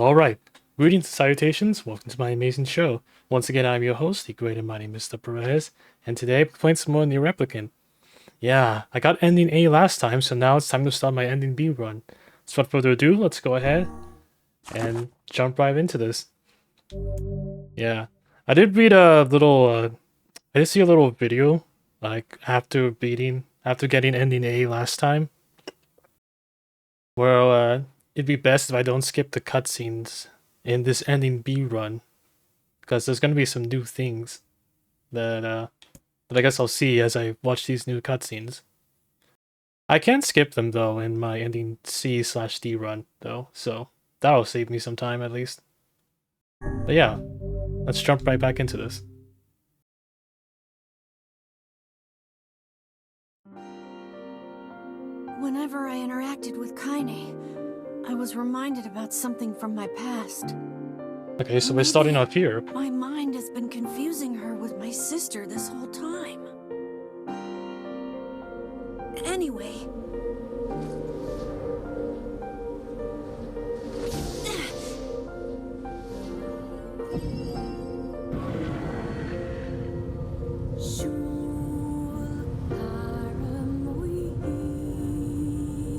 Alright, greetings and salutations, welcome to my amazing show. Once again, I'm your host, the great and mighty Mr. Perez, and today I'm playing some more NieR Replicant. Yeah, I got ending A last time, so now it's time to start my ending B run. So without further ado, let's go ahead and jump right into this. Yeah, I did read a little, I did see a little video, like, after getting ending A last time, where, it'd be best if I don't skip the cutscenes in this ending B run, because there's gonna be some new things that I guess I'll see as I watch these new cutscenes. I can skip them though in my ending C/D run though, so that'll save me some time at least. But yeah, let's jump right back into this. Whenever I interacted with Kaine, I was reminded about something from my past. Okay, so we're starting off here. My mind has been confusing her with my sister this whole time. Anyway.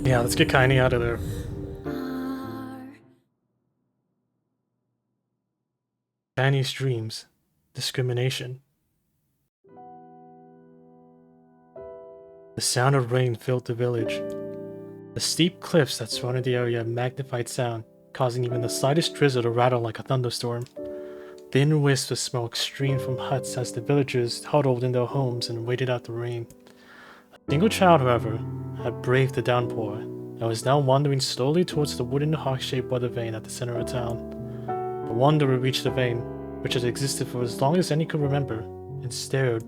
Yeah, let's get Kaine out of there. Kaine's dreams. Discrimination. The sound of rain filled the village. The steep cliffs that surrounded the area magnified sound, causing even the slightest drizzle to rattle like a thunderstorm. Thin wisps of smoke streamed from huts as the villagers huddled in their homes and waited out the rain. A single child, however, had braved the downpour and was now wandering slowly towards the wooden heart-shaped weather vane at the center of town. The wanderer reached the vane, which had existed for as long as any could remember, and stared.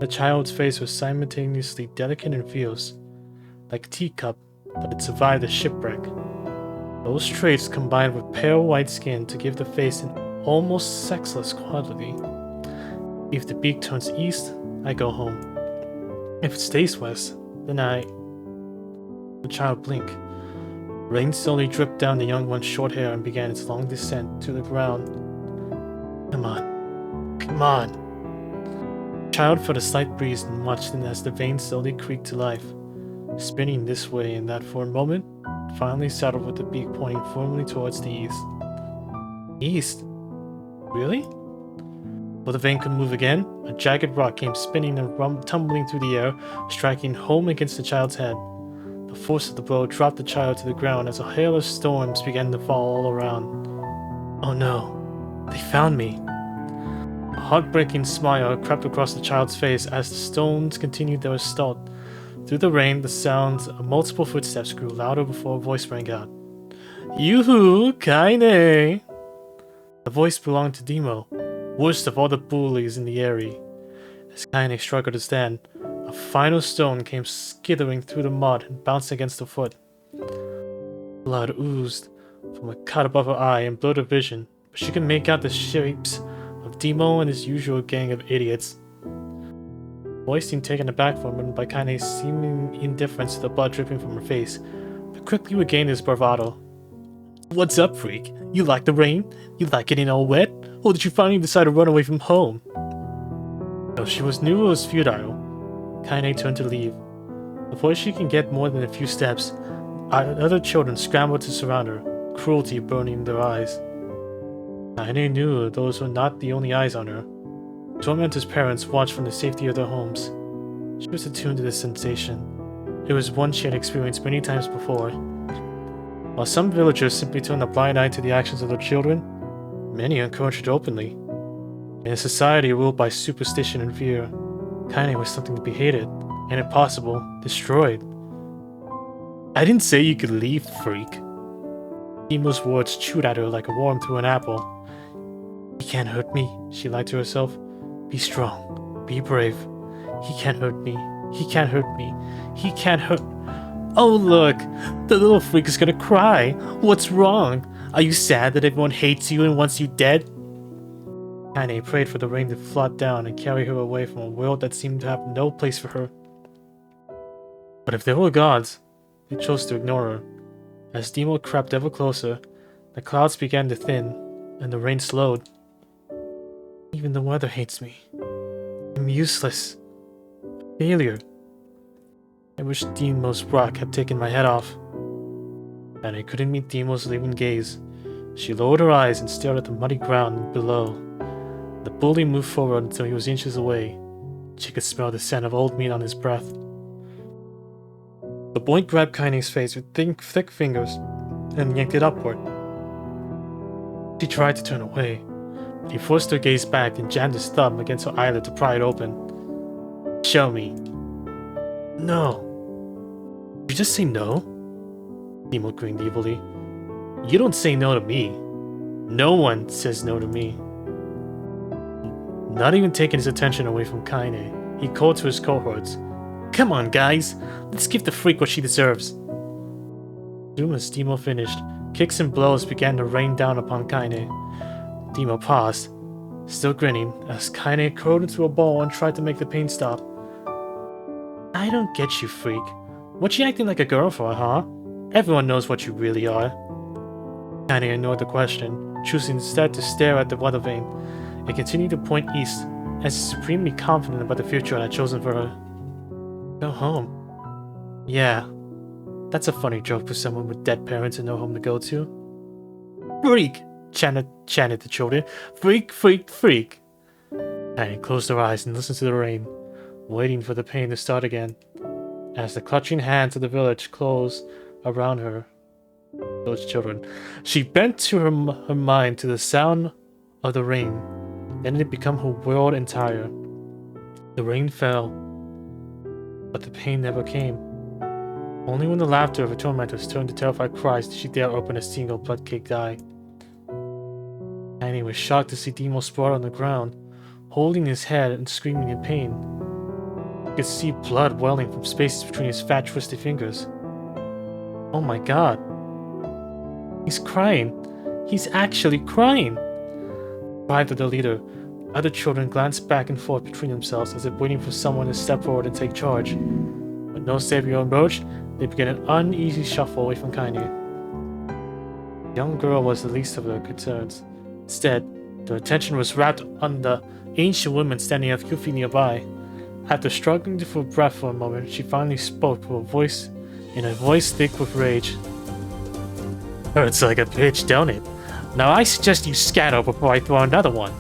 The child's face was simultaneously delicate and fierce, like a teacup that had survived a shipwreck. Those traits combined with pale white skin to give the face an almost sexless quality. If the beak turns east, I go home. If it stays west, then The child blinked. Rain slowly dripped down the young one's short hair and began its long descent to the ground. Come on. Come on. The child felt a slight breeze and watched as the vane slowly creaked to life, spinning this way and that for a moment, finally settled with the beak pointing firmly towards the east. East? Really? Before the vane could move again, a jagged rock came spinning and tumbling through the air, striking home against the child's head. The force of the blow dropped the child to the ground as a hail of storms began to fall all around. Oh no, they found me. A heartbreaking smile crept across the child's face as the stones continued their assault. Through the rain, the sounds of multiple footsteps grew louder before a voice rang out. Yoo-hoo, Kaine! The voice belonged to Demo, worst of all the bullies in the area. As Kaine struggled to stand, a final stone came skittering through the mud and bounced against her foot. Blood oozed from a cut above her eye and blurred her vision, but she could make out the shapes of Demo and his usual gang of idiots. The voice seemed taken aback for a moment by Kaine's seeming indifference to the blood dripping from her face, but quickly regained his bravado. What's up, freak? You like the rain? You like getting all wet? Or did you finally decide to run away from home? Though she knew it was futile, Kaine turned to leave. Before she could get more than a few steps, other children scrambled to surround her, cruelty burning in their eyes. Kaine knew those were not the only eyes on her. Tormentor's parents watched from the safety of their homes. She was attuned to this sensation. It was one she had experienced many times before. While some villagers simply turned a blind eye to the actions of their children, many encouraged it openly. In a society ruled by superstition and fear, Kaine was something to be hated, and if possible, destroyed. I didn't say you could leave, freak. Demo's words chewed at her like a worm through an apple. He can't hurt me, she lied to herself. Be strong. Be brave. He can't hurt me. He can't hurt me. He can't hurt... Oh look! The little freak is gonna cry! What's wrong? Are you sad that everyone hates you and wants you dead? Kaine prayed for the rain to flood down and carry her away from a world that seemed to have no place for her. But if there were gods, they chose to ignore her. As Demo crept ever closer, The clouds began to thin, and the rain slowed. Even the weather hates me. I'm useless. Failure. I wish Deimos rock had taken my head off. And I couldn't meet Deimos' leaving gaze. She lowered her eyes and stared at the muddy ground below. The bully moved forward until he was inches away. She could smell the scent of old meat on his breath. The boy grabbed Kaine's face with thick fingers and yanked it upward. She tried to turn away, but he forced her gaze back and jammed his thumb against her eyelid to pry it open. Show me. No. Did you just say no? Deimo grinned evilly. You don't say no to me. No one says no to me. Not even taking his attention away from Kaine, he called to his cohorts. Come on, guys. Let's give the freak what she deserves. Soon as Deimo finished, kicks and blows began to rain down upon Kaine. Deimo paused, still grinning, as Kaine curled into a ball and tried to make the pain stop. I don't get you, freak. What you acting like a girl for, huh? Everyone knows what you really are. Kaine ignored the question, choosing instead to stare at the weather vane, and continued to point east, as supremely confident about the future I had chosen for her. Go home. Yeah, that's a funny joke for someone with dead parents and no home to go to. Freak! chanted the children. Freak, freak, freak! Kaine closed her eyes and listened to the rain, waiting for the pain to start again. As the clutching hands of the village closed around her, those children, she bent to her mind to the sound of the rain. Then it became her world entire. The rain fell, but the pain never came. Only when the laughter of her tormentors turned to terrified cries did she dare open a single blood-caked eye. Kaine was shocked to see Deimo sprawled on the ground, holding his head and screaming in pain. You could see blood welling from spaces between his fat, twisted fingers. Oh my god. He's crying. He's actually crying! Cried the leader. Other children glanced back and forth between themselves as if waiting for someone to step forward and take charge. When no savior emerged, they began an uneasy shuffle away from Kaine. The young girl was the least of their concerns. Instead, their attention was wrapped on the ancient woman standing a few feet nearby. After struggling for breath for a moment, she finally spoke in a voice thick with rage. Hurts like a bitch, don't it? Now I suggest you scatter before I throw another one.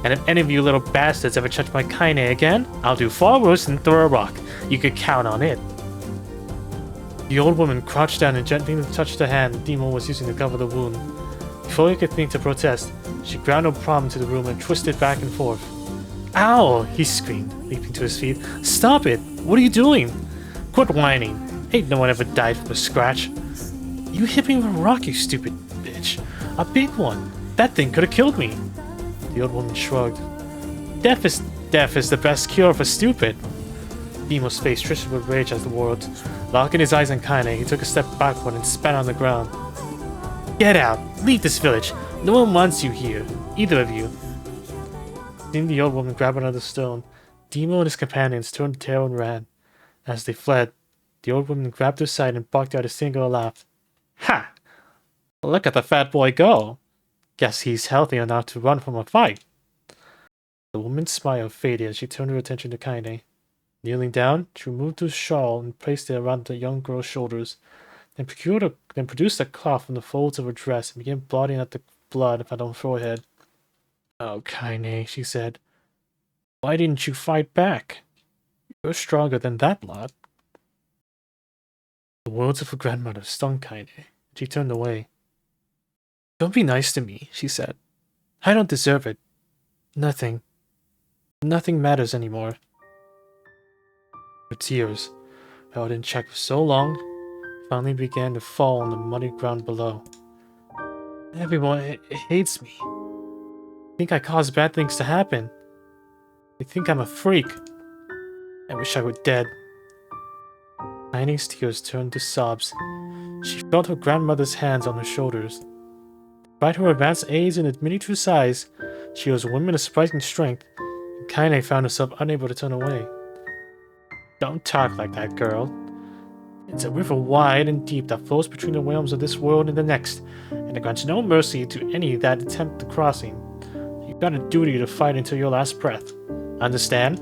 And if any of you little bastards ever touch my Kaine again, I'll do far worse than throw a rock. You could count on it. The old woman crouched down and gently touched the hand Deimo was using to cover the wound. Before he could think to protest, she ground her palm into the room and twisted back and forth. Ow! He screamed, leaping to his feet. Stop it! What are you doing? Quit whining. Ain't no one ever died from a scratch. You hit me with a rock, you stupid bitch. A big one. That thing could have killed me. The old woman shrugged. Death is the best cure for stupid. Deimo's face twisted with rage as the words. Locking his eyes on Kaine, he took a step backward and spat on the ground. Get out! Leave this village! No one wants you here. Either of you. Seeing the old woman grab another stone, Deimo and his companions turned tail and ran. As they fled, the old woman grabbed her side and barked out a single laugh. Ha! Look at the fat boy go! Guess he's healthy enough to run from a fight. The woman's smile faded as she turned her attention to Kaine. Kneeling down, she removed her shawl and placed it around the young girl's shoulders, then produced a cloth from the folds of her dress and began blotting out the blood on her forehead. Oh, Kaine, she said. Why didn't you fight back? You're stronger than that lot. The words of her grandmother stung Kaine. She turned away. Don't be nice to me, she said. I don't deserve it. Nothing matters anymore. Her tears, held in check for so long, finally began to fall on the muddy ground below. Everyone hates me. They think I cause bad things to happen. They think I'm a freak. I wish I were dead. Kaine's tears turned to sobs. She felt her grandmother's hands on her shoulders. Despite her advanced age and diminutive size, she was a woman of surprising strength, and Kaine found herself unable to turn away. Don't talk like that, girl. It's a river wide and deep that flows between the realms of this world and the next, and it grants no mercy to any that attempt the crossing. You've got a duty to fight until your last breath. Understand?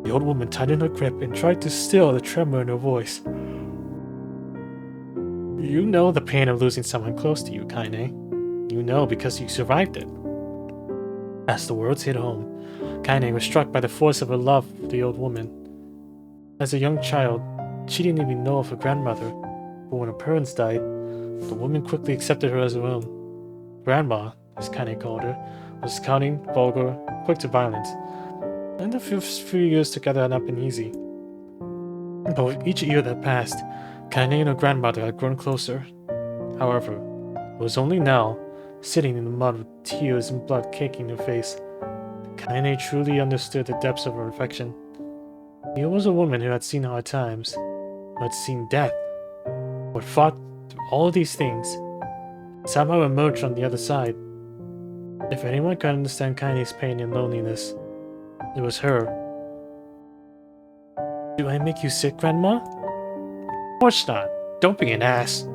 The old woman tightened her grip and tried to still the tremor in her voice. You know the pain of losing someone close to you, Kaine. You know because you survived it. As the words hit home, Kaine was struck by the force of her love for the old woman. As a young child, she didn't even know of her grandmother, but when her parents died, the woman quickly accepted her as her own. Grandma, as Kaine called her, was cunning, vulgar, quick to violence, and the first few years together had not been easy. But with each year that passed, Kaine and her grandmother had grown closer. However, it was only now, sitting in the mud with tears and blood caking her face, that Kaine truly understood the depths of her affection. Here was a woman who had seen hard times, who had seen death, who had fought through all of these things, and somehow emerged on the other side. If anyone could understand Kaine's pain and loneliness, it was her. Do I make you sick, Grandma? Of course not. Don't be an ass.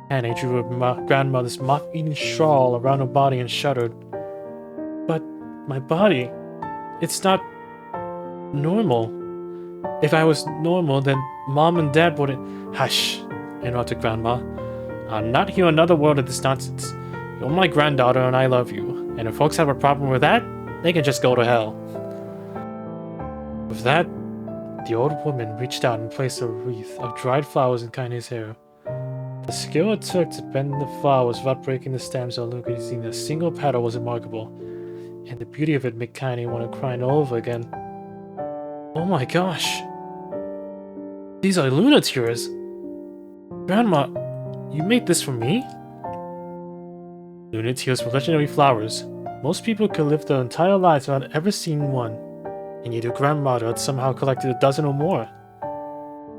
Kaine drew her grandmother's moth-eaten shawl around her body and shuddered. But my body, it's not normal. If I was normal, then Mom and Dad wouldn't— Hush, interrupted Grandma. I'm not hearing another word of this nonsense. You're my granddaughter and I love you, and if folks have a problem with that, they can just go to hell. With that, the old woman reached out and placed a wreath of dried flowers in Kaine's hair. The skill it took to bend the flowers without breaking the stems or losing a single petal was remarkable, and the beauty of it made Kaine want to cry all over again. Oh my gosh! These are Luna tears! Grandma, you made this for me? Luna tears were legendary flowers. Most people could live their entire lives without ever seeing one, and yet your grandmother had somehow collected a dozen or more.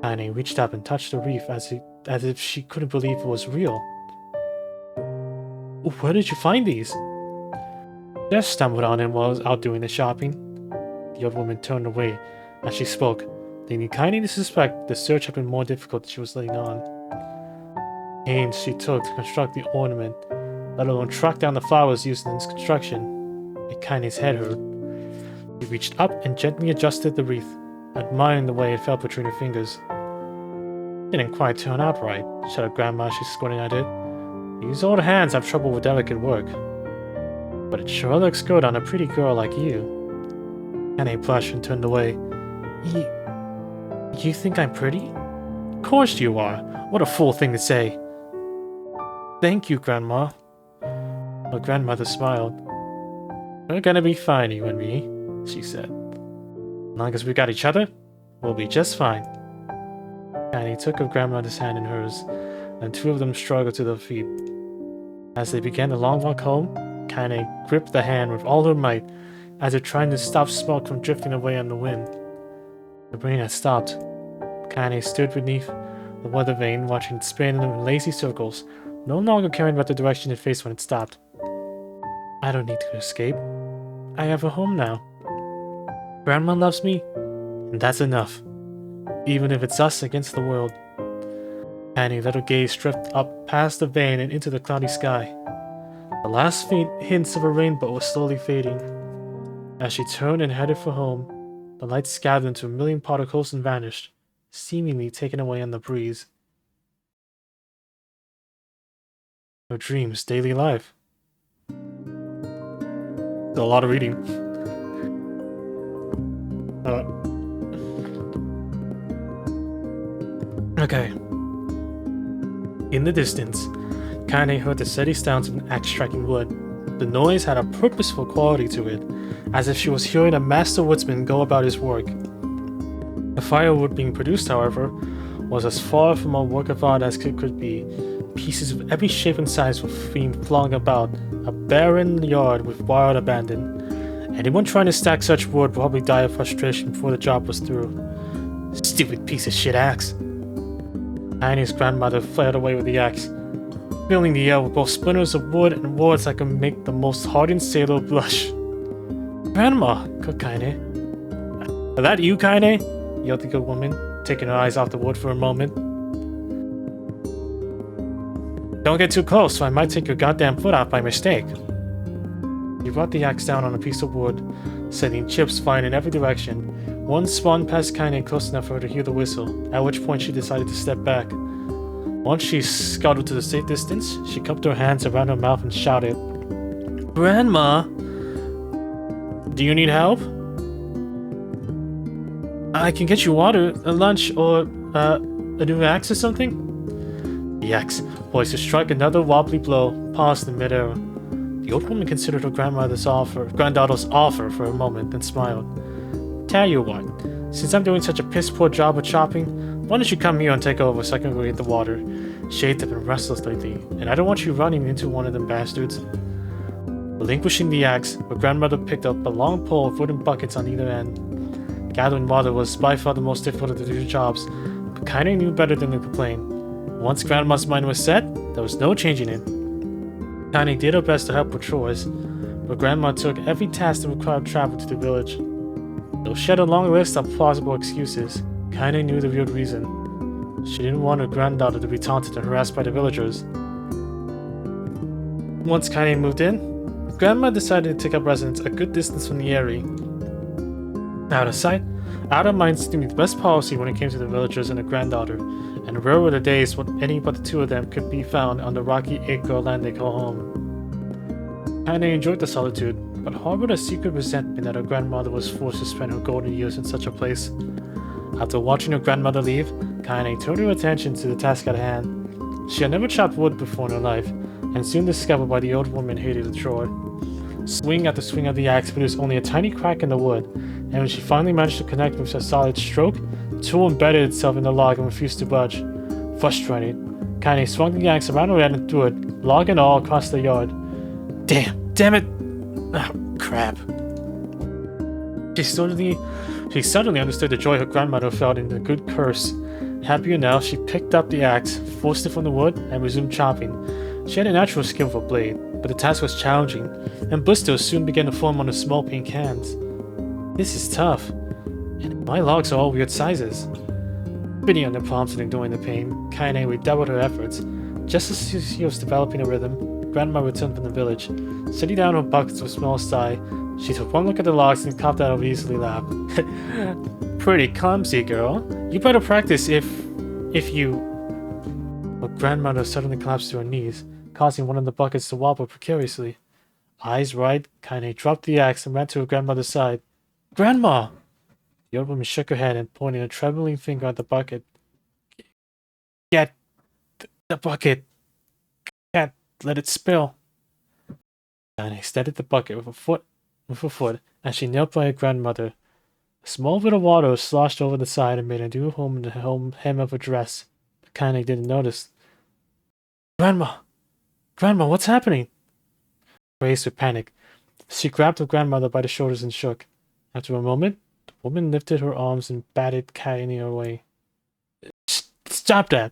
Kaine reached up and touched the wreath as if she couldn't believe it was real. Where did you find these? Just stumbled on them while I was out doing the shopping. The old woman turned away as she spoke, leading Kaine to suspect the search had been more difficult than she was letting on. Pains she took to construct the ornament, let alone track down the flowers used in its construction, made Kaine's head hurt. She reached up and gently adjusted the wreath, admiring the way it fell between her fingers. Didn't quite turn out right, shuddered Grandma as she squinted at it. These old hands have trouble with delicate work. But it sure looks good on a pretty girl like you. Kaine blushed and turned away. You think I'm pretty? Of course you are. What a fool thing to say. Thank you, Grandma. Her grandmother smiled. We're gonna be fine, you and me, she said. As long as we got each other, we'll be just fine. Kaine took her grandmother's hand in hers, and two of them struggled to their feet. As they began the long walk home, Kaine gripped the hand with all her might, as if trying to stop smoke from drifting away on the wind. The rain had stopped. Kaine stood beneath the weather vane, watching it spin in lazy circles, no longer caring about the direction it faced when it stopped. I don't need to escape. I have a home now. Grandma loves me, and that's enough. Even if it's us against the world. Kaine let her gaze drift up past the vane and into the cloudy sky. The last faint hints of a rainbow were slowly fading. As she turned and headed for home, the lights scattered into a million particles and vanished, seemingly taken away on the breeze. Her dreams, daily life. A lot of reading. Okay. In the distance, Kaine heard the steady sounds of an axe striking wood. The noise had a purposeful quality to it, as if she was hearing a master woodsman go about his work. The firewood being produced, however, was as far from a work of art as it could be. Pieces of every shape and size were being flung about a barren yard with wild abandon. Anyone trying to stack such wood would probably die of frustration before the job was through. Stupid piece of shit axe. Kaine's grandmother flared away with the axe, filling the air with both splinters of wood and words that could make the most hardened sailor blush. Grandma, called Kaine. Is that you, Kaine? Yelled the good woman, taking her eyes off the wood for a moment. Don't get too close, or I might take your goddamn foot off by mistake. He brought the axe down on a piece of wood, sending chips flying in every direction. One spun past Kaine close enough for her to hear the whistle, at which point she decided to step back. Once she scuttled to the safe distance, she cupped her hands around her mouth and shouted, "Grandma! Do you need help? I can get you water, a lunch, or a new axe or something?" The axe, poised to strike another wobbly blow, paused in midair. The old woman considered her granddaughter's offer for a moment, then smiled. "Tell you what, since I'm doing such a piss-poor job of chopping, why don't you come here and take over so I can go get the water? Shades have been restless lately, and I don't want you running into one of them bastards." Relinquishing the axe, her grandmother picked up a long pole of wooden buckets on either end. Gathering water was by far the most difficult of the two jobs, but Kaine knew better than to complain. Once Grandma's mind was set, there was no changing it. Kaine did her best to help with chores, but Grandma took every task that required travel to the village. Though she had a long list of plausible excuses, Kaine knew the real reason. She didn't want her granddaughter to be taunted and harassed by the villagers. Once Kaine moved in, Grandma decided to take up residence a good distance from the area. Out of sight, out of mind seemed to be the best policy when it came to the villagers and her granddaughter, and rare were the days when any but the two of them could be found on the rocky acre of land they call home. Kaine enjoyed the solitude, but harbored a secret resentment that her grandmother was forced to spend her golden years in such a place. After watching her grandmother leave, Kaine turned her attention to the task at hand. She had never chopped wood before in her life, and soon discovered why the old woman hated the chore. Swing after swing of the axe produced only a tiny crack in the wood, and when she finally managed to connect with a solid stroke, the tool embedded itself in the log and refused to budge. Frustrated, Kaine swung the axe around her head and threw it, log and all, across the yard. Damn it! Oh, crap. She suddenly understood the joy her grandmother felt in the good curse. Happier now, she picked up the axe, forced it from the wood, and resumed chopping. She had a natural skill for blade, but the task was challenging, and blisters soon began to form on her small pink hands. This is tough, and my logs are all weird sizes. Bidding on the prompts and ignoring the pain, Kaine redoubled her efforts. Just as she was developing a rhythm, Grandma returned from the village. Setting down her buckets with a small sigh, she took one look at the logs and coughed out a easily laugh. "Pretty clumsy, girl. You better practice if you..." Her grandmother suddenly collapsed to her knees, causing one of the buckets to wobble precariously. Eyes wide, Kaine dropped the axe and ran to her grandmother's side. "Grandma!" The old woman shook her head and pointed a trembling finger at the bucket. "Get the bucket. Can't let it spill." Kaine steadied the bucket with her foot as she knelt by her grandmother. A small bit of water sloshed over the side and made a new home in the hem of her dress. But Kaine didn't notice. Grandma, what's happening?" Raised with panic, she grabbed her grandmother by the shoulders and shook. After a moment, the woman lifted her arms and batted Kaine away. "Stop that!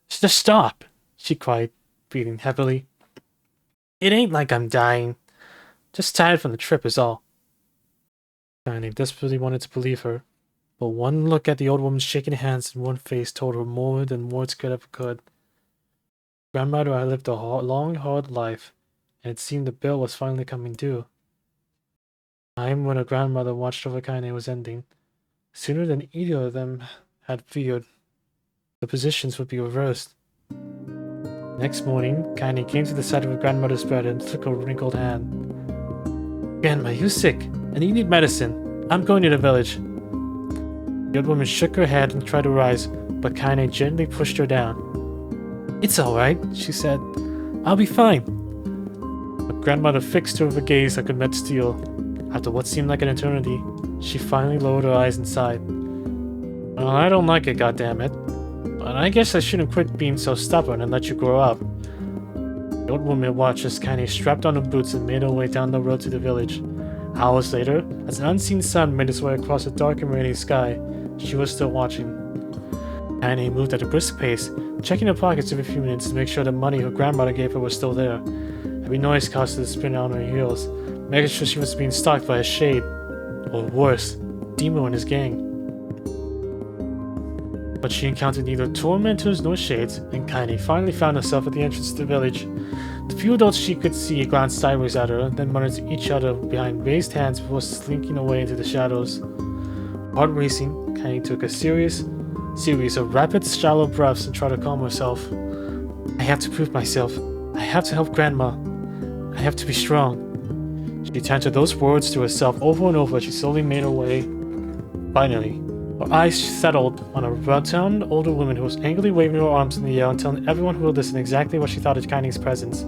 Just stop!" she cried, breathing heavily. "It ain't like I'm dying. Just tired from the trip is all." Kaine desperately wanted to believe her, but one look at the old woman's shaking hands and one face told her more than words could. Grandmother had lived a long, hard life, and it seemed the bill was finally coming due. The time when her grandmother watched over Kaine was ending. Sooner than either of them had feared, the positions would be reversed. Next morning, Kaine came to the side of her grandmother's bed and took her wrinkled hand. "Grandma, you're sick, and you need medicine. I'm going to the village." The old woman shook her head and tried to rise, but Kaine gently pushed her down. "It's all right," she said. "I'll be fine." Her grandmother fixed her with a gaze that could melt steel. After what seemed like an eternity, she finally lowered her eyes and sighed. "Well, I don't like it, goddammit. But I guess I shouldn't quit being so stubborn and let you grow up." The old woman watched as Kaine strapped on her boots and made her way down the road to the village. Hours later, as an unseen sun made its way across the dark and rainy sky, she was still watching. Kaine moved at a brisk pace, checking her pockets every few minutes to make sure the money her grandmother gave her was still there. Every noise caused her to spin on her heels, making sure she was being stalked by a shade, or worse, Demo and his gang. But she encountered neither tormentors nor shades, and Kaine finally found herself at the entrance to the village. The few adults she could see glanced sideways at her, then muttered to each other behind raised hands before slinking away into the shadows. Heart racing, Kaine took a series of rapid, shallow breaths and tried to calm herself. I have to prove myself. I have to help Grandma. I have to be strong. She chanted those words to herself over and over as she slowly made her way. Finally, her eyes settled on a rotund older woman who was angrily waving her arms in the air and telling everyone who would listen exactly what she thought of Kaine's presence.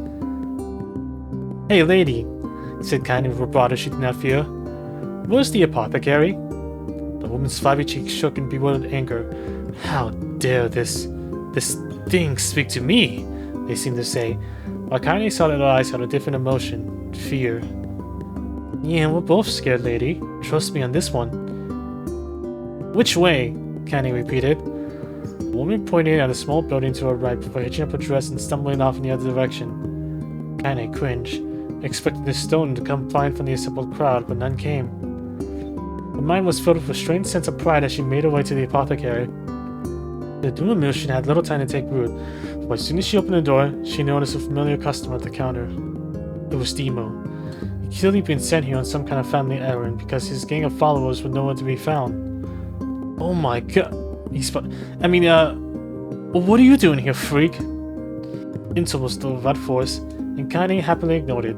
Hey lady, said Kaine with vibrato she did not fear. Where's the apothecary? The woman's flabby cheeks shook in bewildered anger. How dare this thing speak to me? They seemed to say, while Kaine saw that her eyes had a different emotion, fear. Yeah, we're both scared, lady. Trust me on this one. Which way? Kaine repeated. The woman pointed at a small building to her right before hitching up her dress and stumbling off in the other direction. Kaine cringed, expecting the stone to come flying from the assembled crowd, but none came. Her mind was filled with a strange sense of pride as she made her way to the apothecary. The doom emotion had little time to take root, but as soon as she opened the door, she noticed a familiar customer at the counter. It was Demo. He'd clearly been sent here on some kind of family errand because his gang of followers were nowhere to be found. Oh my god. What are you doing here, freak? Insult was still without force, and Kaine happily ignored it.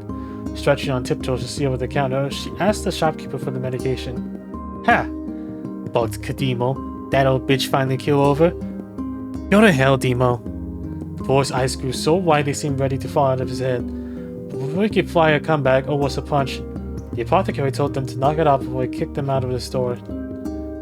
Stretching on tiptoes to see over the counter, she asked the shopkeeper for the medication. Ha! Bugged Kademo. That old bitch finally keel over? Go to hell, Demo. The boy's eyes grew so wide they seemed ready to fall out of his head. But before he could fly a comeback or was a punch, the apothecary told them to knock it off before he kicked them out of the store.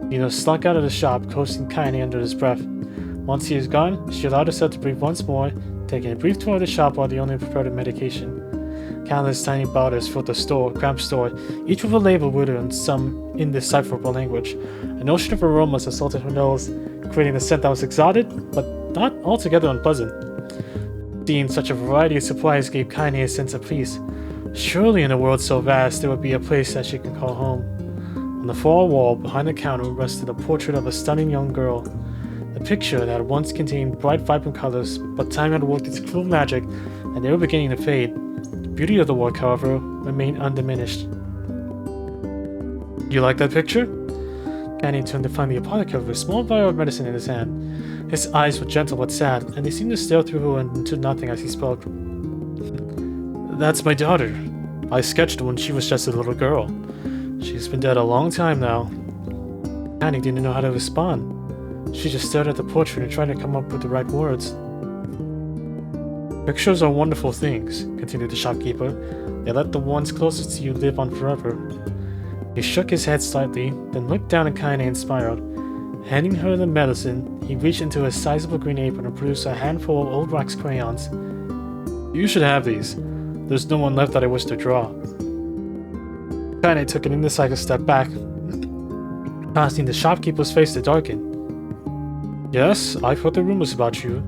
Dino slunk out of the shop, coasting Kaine under his breath. Once he was gone, she allowed herself to breathe once more, taking a brief tour of the shop while the owner prepared her medication. Countless tiny bottles filled the cramped store, each with a label written in some indecipherable language. An ocean of aromas assaulted her nose, creating a scent that was exotic, but not altogether unpleasant. Seeing such a variety of supplies gave Kaine a sense of peace. Surely in a world so vast, there would be a place that she could call home. On the far wall behind the counter rested a portrait of a stunning young girl. The picture that once contained bright, vibrant colors, but time had worked its cruel magic, and they were beginning to fade. The beauty of the work, however, remained undiminished. You like that picture? Kaine turned to find the apothecary with a small vial of medicine in his hand. His eyes were gentle but sad, and they seemed to stare through her into nothing as he spoke. That's my daughter. I sketched her when she was just a little girl. She's been dead a long time now. Kaine didn't know how to respond. She just stared at the portrait and tried to come up with the right words. Pictures are wonderful things, continued the shopkeeper. They let the ones closest to you live on forever. He shook his head slightly, then looked down at Kaine and smiled. Handing her the medicine, he reached into his sizable green apron and produced a handful of old wax crayons. You should have these. There's no one left that I wish to draw. Kaine took an indecisive step back, causing the shopkeeper's face to darken. Yes, I've heard the rumors about you.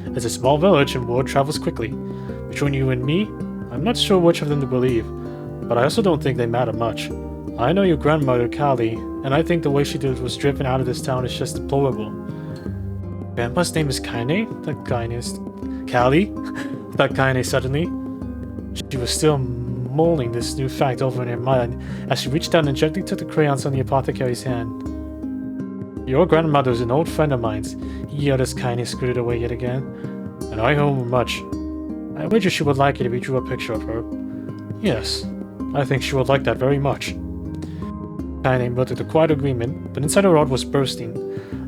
It's a small village and word travels quickly. Between you and me, I'm not sure which of them to believe, but I also don't think they matter much. I know your grandmother, Callie, and I think the way she was driven out of this town is just deplorable. Grandpa's name is Kaine? Thought Kaine is... Callie? Thought Kaine suddenly. She was still mulling this new fact over in her mind as she reached down and gently took the crayons on the apothecary's hand. Your grandmother's an old friend of mine, he yelled as Kaine scooted away yet again, and I owe her much. I wager she would like it if you drew a picture of her. Yes, I think she would like that very much. Kaine muttered a quiet agreement, but inside her heart was bursting.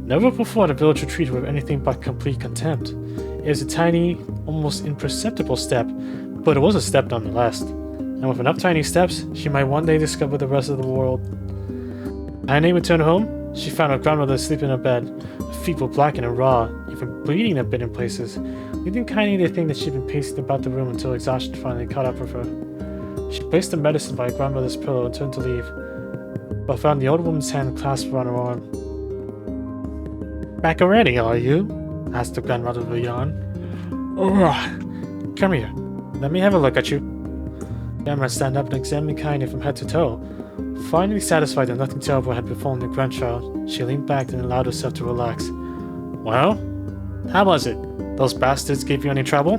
Never before had a villager treated her with anything but complete contempt. It was a tiny, almost imperceptible step, but it was a step nonetheless. And with enough tiny steps, she might one day discover the rest of the world. Kaine returned home. She found her grandmother asleep in her bed. Her feet were blackened and raw, even bleeding a bit in places, leaving Kaine to think that she'd been pacing about the room until exhaustion finally caught up with her. She placed the medicine by her grandmother's pillow and turned to leave, but found the old woman's hand clasped around her arm. Back already, are you? Asked the grandmother with a yawn. Come here. Let me have a look at you. Grandma stand up and examined Kaine from head to toe. Finally satisfied that nothing terrible had befallen the grandchild, she leaned back and allowed herself to relax. Well, how was it? Those bastards gave you any trouble?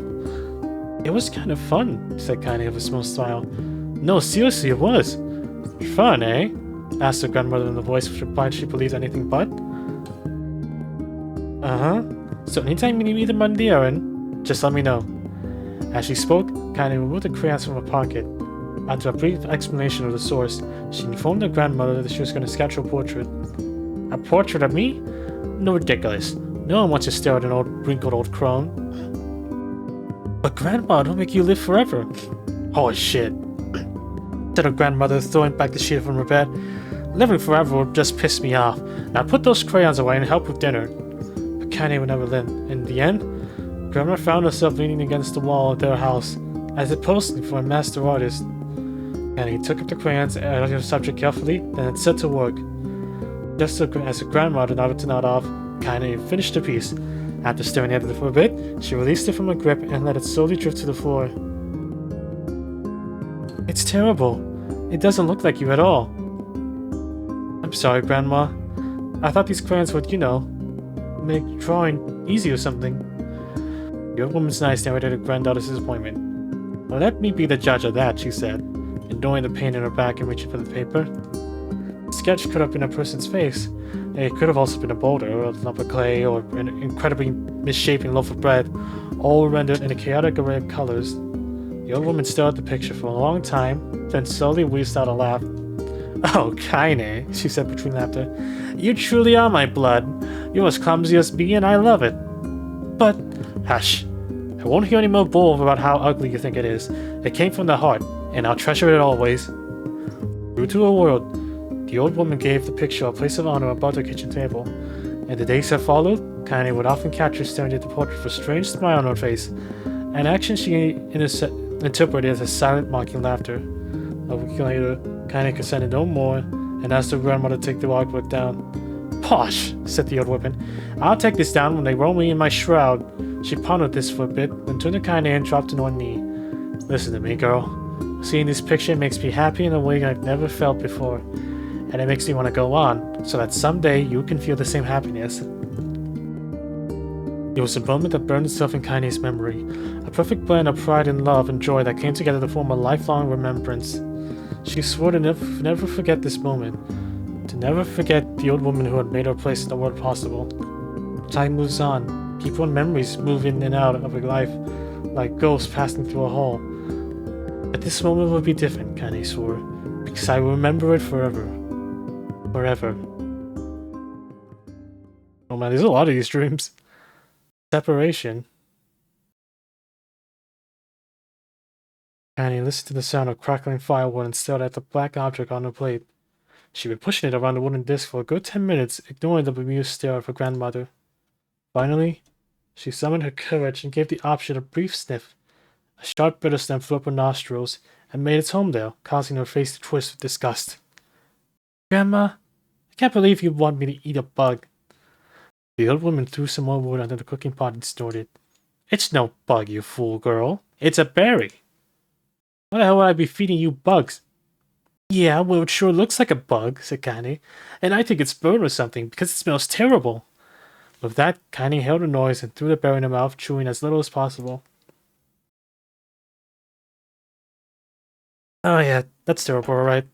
It was kind of fun, said Kaine with a small smile. No, seriously, it was. Fun, eh? Asked her grandmother in a voice which replied she believed anything but. Uh-huh. So anytime you need them on the errand, just let me know. As she spoke, Kaine removed the crayons from her pocket. After a brief explanation of the source, she informed her grandmother that she was going to sketch a portrait. A portrait of me? No, ridiculous. No one wants to stare at an wrinkled old crone. But Grandma, it'll make you live forever. Holy shit, said her grandmother, throwing back the sheet from her bed. Living forever would just piss me off. Now put those crayons away and help with dinner. But Kaine would never lend. In the end, Grandma found herself leaning against the wall of their house, as if posing for a master artist. Kaine took up the crayons and edited the subject carefully, then set to work. Just as her grandmother nodded to nod off, Kaine finished the piece. After staring at it for a bit, she released it from her grip and let it slowly drift to the floor. It's terrible. It doesn't look like you at all. I'm sorry, Grandma. I thought these crayons would, make drawing easy or something. The old woman's eyes stared at her granddaughter's disappointment. Well, let me be the judge of that, she said, ignoring the pain in her back and reaching for the paper. The sketch could have been a person's face. It could have also been a boulder, or a lump of clay, or an incredibly misshapen loaf of bread, all rendered in a chaotic array of colors. The old woman stared at the picture for a long time, then slowly wheezed out a laugh. Oh, Kaine, she said between laughter. You truly are my blood. You're as clumsy as me, and I love it. But, hush. I won't hear any more bull about how ugly you think it is. It came from the heart, and I'll treasure it always. True to her word, the old woman gave the picture a place of honor above the kitchen table. In the days that followed, Kaine would often catch her staring at the portrait with a strange smile on her face, an action she interpreted as a silent, mocking laughter. A week later, Kaine consented no more, and asked her grandmother to take the artwork down. Posh, said the old woman. I'll take this down when they roll me in my shroud. She pondered this for a bit, then turned to Kaine and dropped on one knee. Listen to me, girl. Seeing this picture makes me happy in a way I've never felt before. And it makes me want to go on, so that someday you can feel the same happiness. It was a moment that burned itself in Kaine's memory, a perfect blend of pride and love and joy that came together to form a lifelong remembrance. She swore to never forget this moment, to never forget the old woman who had made her place in the world possible. Time moves on, people and memories move in and out of her life, like ghosts passing through a hole. But this moment will be different, Kaine swore, because I will remember it forever. Forever. Oh man, there's a lot of these dreams. Separation. Kaine listened to the sound of crackling firewood and stared at the black object on her plate. She'd been pushing it around the wooden disc for a good 10 minutes, ignoring the bemused stare of her grandmother. Finally, she summoned her courage and gave the object a brief sniff. A sharp bitter stem flew up her nostrils and made its home there, causing her face to twist with disgust. Grandma, I can't believe you want me to eat a bug. The old woman threw some more wood under the cooking pot and snorted. It's no bug, you fool girl. It's a berry. Why the hell would I be feeding you bugs? Yeah, well, it sure looks like a bug, said Kaine, and I think it's bird or something because it smells terrible. With that, Kaine held her noise and threw the berry in her mouth, chewing as little as possible. Oh yeah, that's terrible, alright.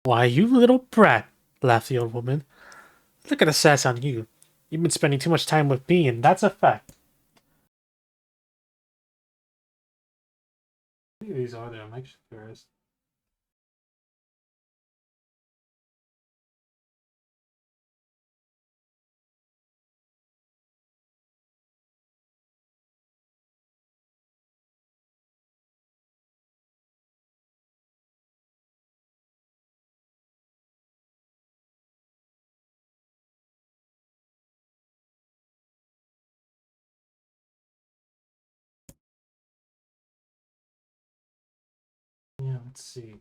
Why, you little brat, laughed the old woman. Look at the sass on you. You've been spending too much time with me, and that's a fact. How many of these are there? I'm actually curious. Yeah, let's see.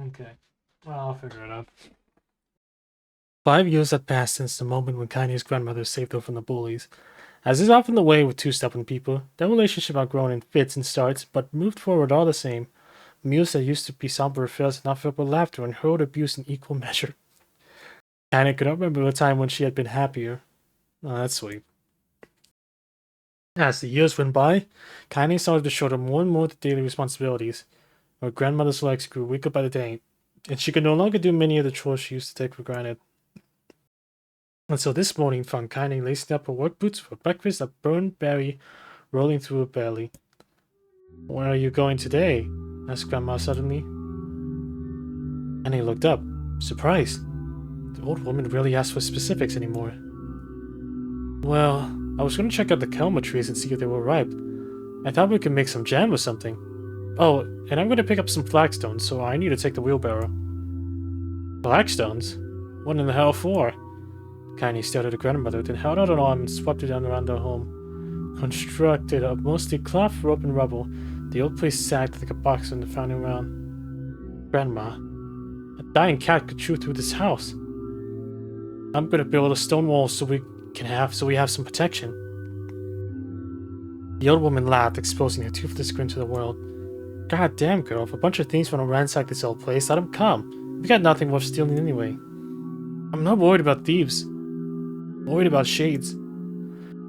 Okay. Well, I'll figure it out. 5 years had passed since the moment when Kanye's grandmother saved her from the bullies. As is often the way with two stubborn people, their relationship outgrown in fits and starts, but moved forward all the same. Meals that used to be somber affairs now filled with laughter and hurled abuse in equal measure. Kanye could not remember a time when she had been happier. Oh, that's sweet. As the years went by, Kanye started to shoulder more and more of the daily responsibilities. Her grandmother's legs grew weaker by the day, and she could no longer do many of the chores she used to take for granted. And so this morning found Kanye lacing up her work boots for breakfast, a burned berry rolling through her belly. "Where are you going today?" asked Grandma suddenly. Kanye looked up, surprised. The old woman rarely asked for specifics anymore. "Well, I was going to check out the kelma trees and see if they were ripe. I thought we could make some jam or something. Oh, and I'm going to pick up some flagstones, so I need to take the wheelbarrow." "Flagstones? What in the hell for?" Kanye stared at her grandmother, then held out an arm and swept it down around their home. Constructed of mostly cloth, rope, and rubble, the old place sagged like a box on the founding ground. "Grandma, a dying cat could chew through this house. I'm going to build a stone wall so we have some protection." The old woman laughed, exposing her toothless grin to the world. "God damn, girl, if a bunch of thieves want to ransack this old place, let them come. We got nothing worth stealing anyway." "I'm not worried about thieves. I'm worried about shades.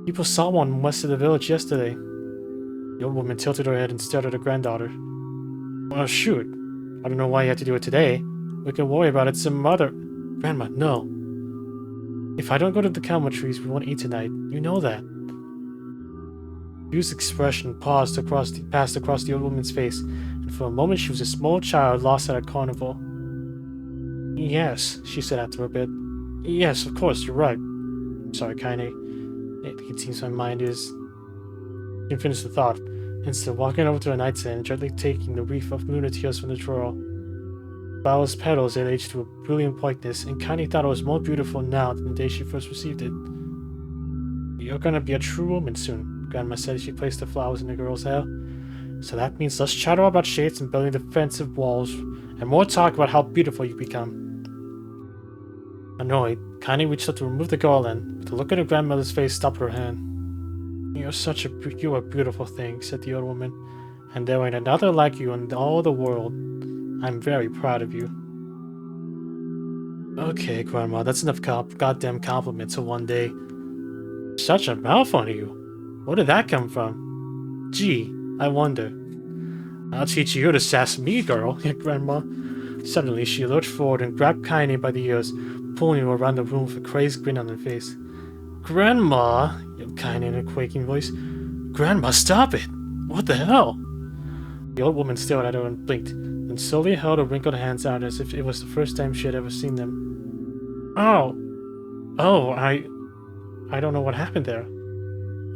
People saw one west of the village yesterday." The old woman tilted her head and stared at her granddaughter. "Well, shoot. I don't know why you had to do it today. We can worry about it some other—" "Grandma, no. If I don't go to the kelma trees, we won't eat tonight. You know that." Hugh's expression passed across the old woman's face, and for a moment she was a small child lost at a carnival. "Yes," she said after a bit. "Yes, of course, you're right. Sorry, Kaine. It seems my mind is..." She finished the thought, instead walking over to her nightstand and gently taking the wreath of lunar tears from the drawer. The flower's petals had aged to a brilliant whiteness, and Kaine thought it was more beautiful now than the day she first received it. "You're gonna be a true woman soon," Grandma said as she placed the flowers in the girl's hair. "So that means less chatter about shades and building defensive walls, and more talk about how beautiful you become." Annoyed, Kaine reached up to remove the garland, but the look on her grandmother's face stopped her hand. You're a beautiful thing," said the old woman, "and there ain't another like you in all the world. I'm very proud of you." "Okay, Grandma, that's enough goddamn compliments for one day." "Such a mouth on you. Where did that come from? Gee, I wonder." "I'll teach you to sass me, girl," Grandma. Suddenly, she lurched forward and grabbed Kaine by the ears, pulling her around the room with a crazed grin on her face. "Grandma!" yelled Kaine in a quaking voice. "Grandma, stop it! What the hell?" The old woman stared at her and blinked, then slowly held her wrinkled hands out as if it was the first time she had ever seen them. "Oh! Oh, I don't know what happened there.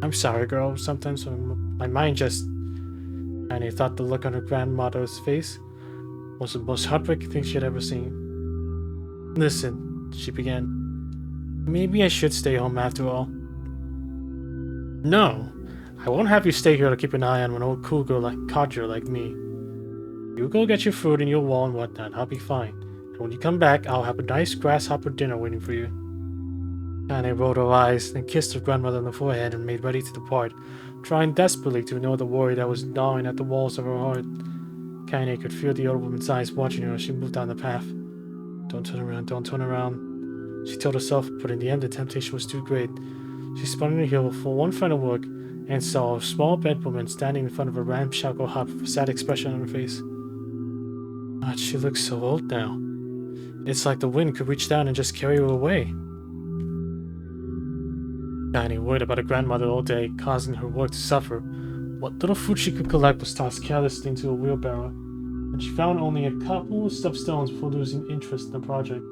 I'm sorry, girl. Sometimes my mind just..." And he thought the look on her grandmother's face was the most heartbreaking thing she had ever seen. "Listen," she began. "Maybe I should stay home after all." "No! I won't have you stay here to keep an eye on an old codger like me. You go get your food and your wall and whatnot. I'll be fine. And when you come back, I'll have a nice grasshopper dinner waiting for you." Annie rolled her eyes, then kissed her grandmother on the forehead and made ready to depart, trying desperately to ignore the worry that was gnawing at the walls of her heart. Kaine could feel the old woman's eyes watching her as she moved down the path. "Don't turn around, don't turn around," she told herself, but in the end the temptation was too great. She spun on her heel for one final look and saw a small bed woman standing in front of a ramshackle hut with a sad expression on her face. God, she looks so old now. It's like the wind could reach down and just carry her away. Kaine worried about her grandmother all day, causing her work to suffer. What little food she could collect was tossed carelessly into a wheelbarrow, and she found only a couple of stuffed stones before losing interest in the project.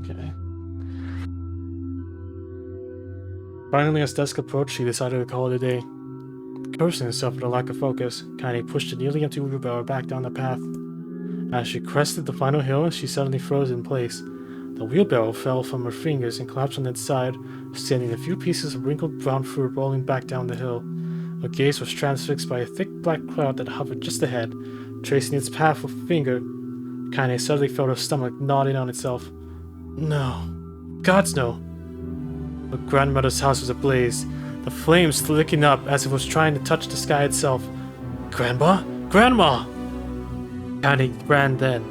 Okay. Finally, as dusk approached, she decided to call it a day. Cursing herself for the lack of focus, Kaine pushed the nearly empty wheelbarrow back down the path. As she crested the final hill, she suddenly froze in place. The wheelbarrow fell from her fingers and collapsed on its side, sending a few pieces of wrinkled brown fruit rolling back down the hill. Her gaze was transfixed by a thick black cloud that hovered just ahead. Tracing its path with a finger, Kaine suddenly felt her stomach gnawing on itself. No. Gods no. Her grandmother's house was ablaze, the flames licking up as if it was trying to touch the sky itself. Grandma? Grandma! Kaine ran then,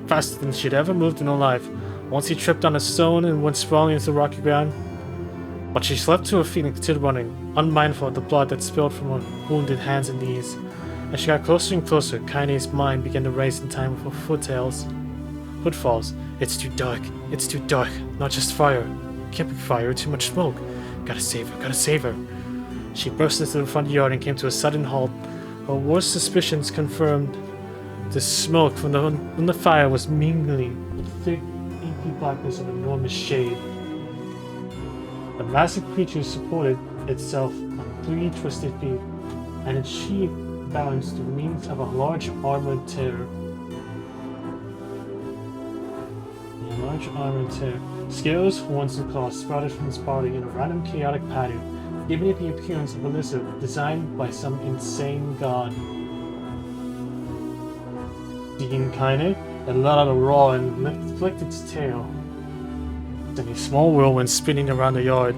faster than she'd ever moved in her life. Once he tripped on a stone and went sprawling into the rocky ground. But she slept to her feet and continued running, unmindful of the blood that spilled from her wounded hands and knees. As she got closer and closer, Kaine's mind began to race in time with her footfalls. It's too dark. It's too dark. Not just fire. Can't be fire. Too much smoke. Gotta save her. Gotta save her. She burst into the front yard and came to a sudden halt. Her worst suspicions confirmed. The smoke from the fire was mingling with thick, inky blackness of enormous shade. The massive creature supported itself on 3 twisted feet, and its sheath balanced the remains of a large armored terror. Scales, horns, and claws sprouted from its body in a random chaotic pattern, giving it the appearance of a lizard designed by some insane god. Seeing Kaine, it let out a roar and flicked its tail, sending a small whirlwind spinning around the yard.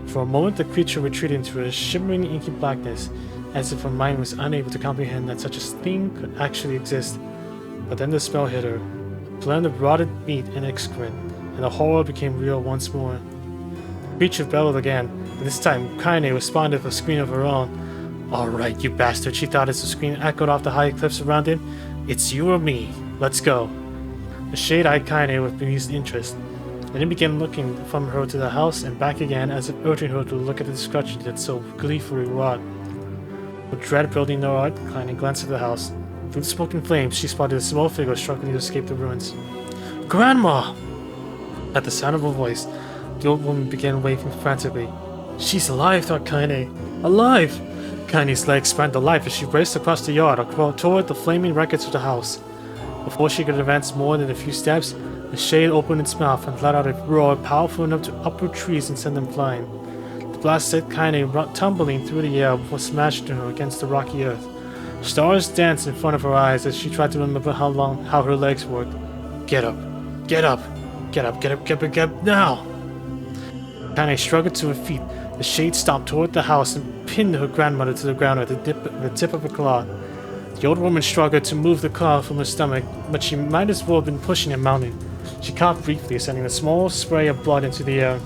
For a moment, the creature retreated into a shimmering inky blackness, as if her mind was unable to comprehend that such a thing could actually exist. But then the spell hit her, a blend of rotted meat and excrement, and the horror became real once more. The creature bellowed again, and this time Kaine responded with a scream of her own. "Alright, you bastard," she thought as the scream echoed off the high cliffs around him. "It's you or me. Let's go." The shade eyed Kaine with bemused interest, and then began looking from her to the house and back again, as if urging her to look at the destruction that so gleefully wrought. With dread building in her heart, Kaine glanced at the house. Through the smoke and flames, she spotted a small figure struggling to escape the ruins. "Grandma!" At the sound of her voice, the old woman began waving frantically. "She's alive," thought Kaine. "Alive!" Kaine's legs sprang to life as she raced across the yard toward the flaming wreckage of the house. Before she could advance more than a few steps, the shade opened its mouth and let out a roar powerful enough to uproot trees and send them flying. The blast sent Kaine tumbling through the air before smashing her against the rocky earth. Stars danced in front of her eyes as she tried to remember how her legs worked. Get up! Get up! Get up! Get up! Get up! Get up! Now! Kaine struggled to her feet. The shade stomped toward the house and pinned her grandmother to the ground with the tip of a claw. The old woman struggled to move the claw from her stomach, but she might as well have been pushing and mounting. She coughed briefly, sending a small spray of blood into the air.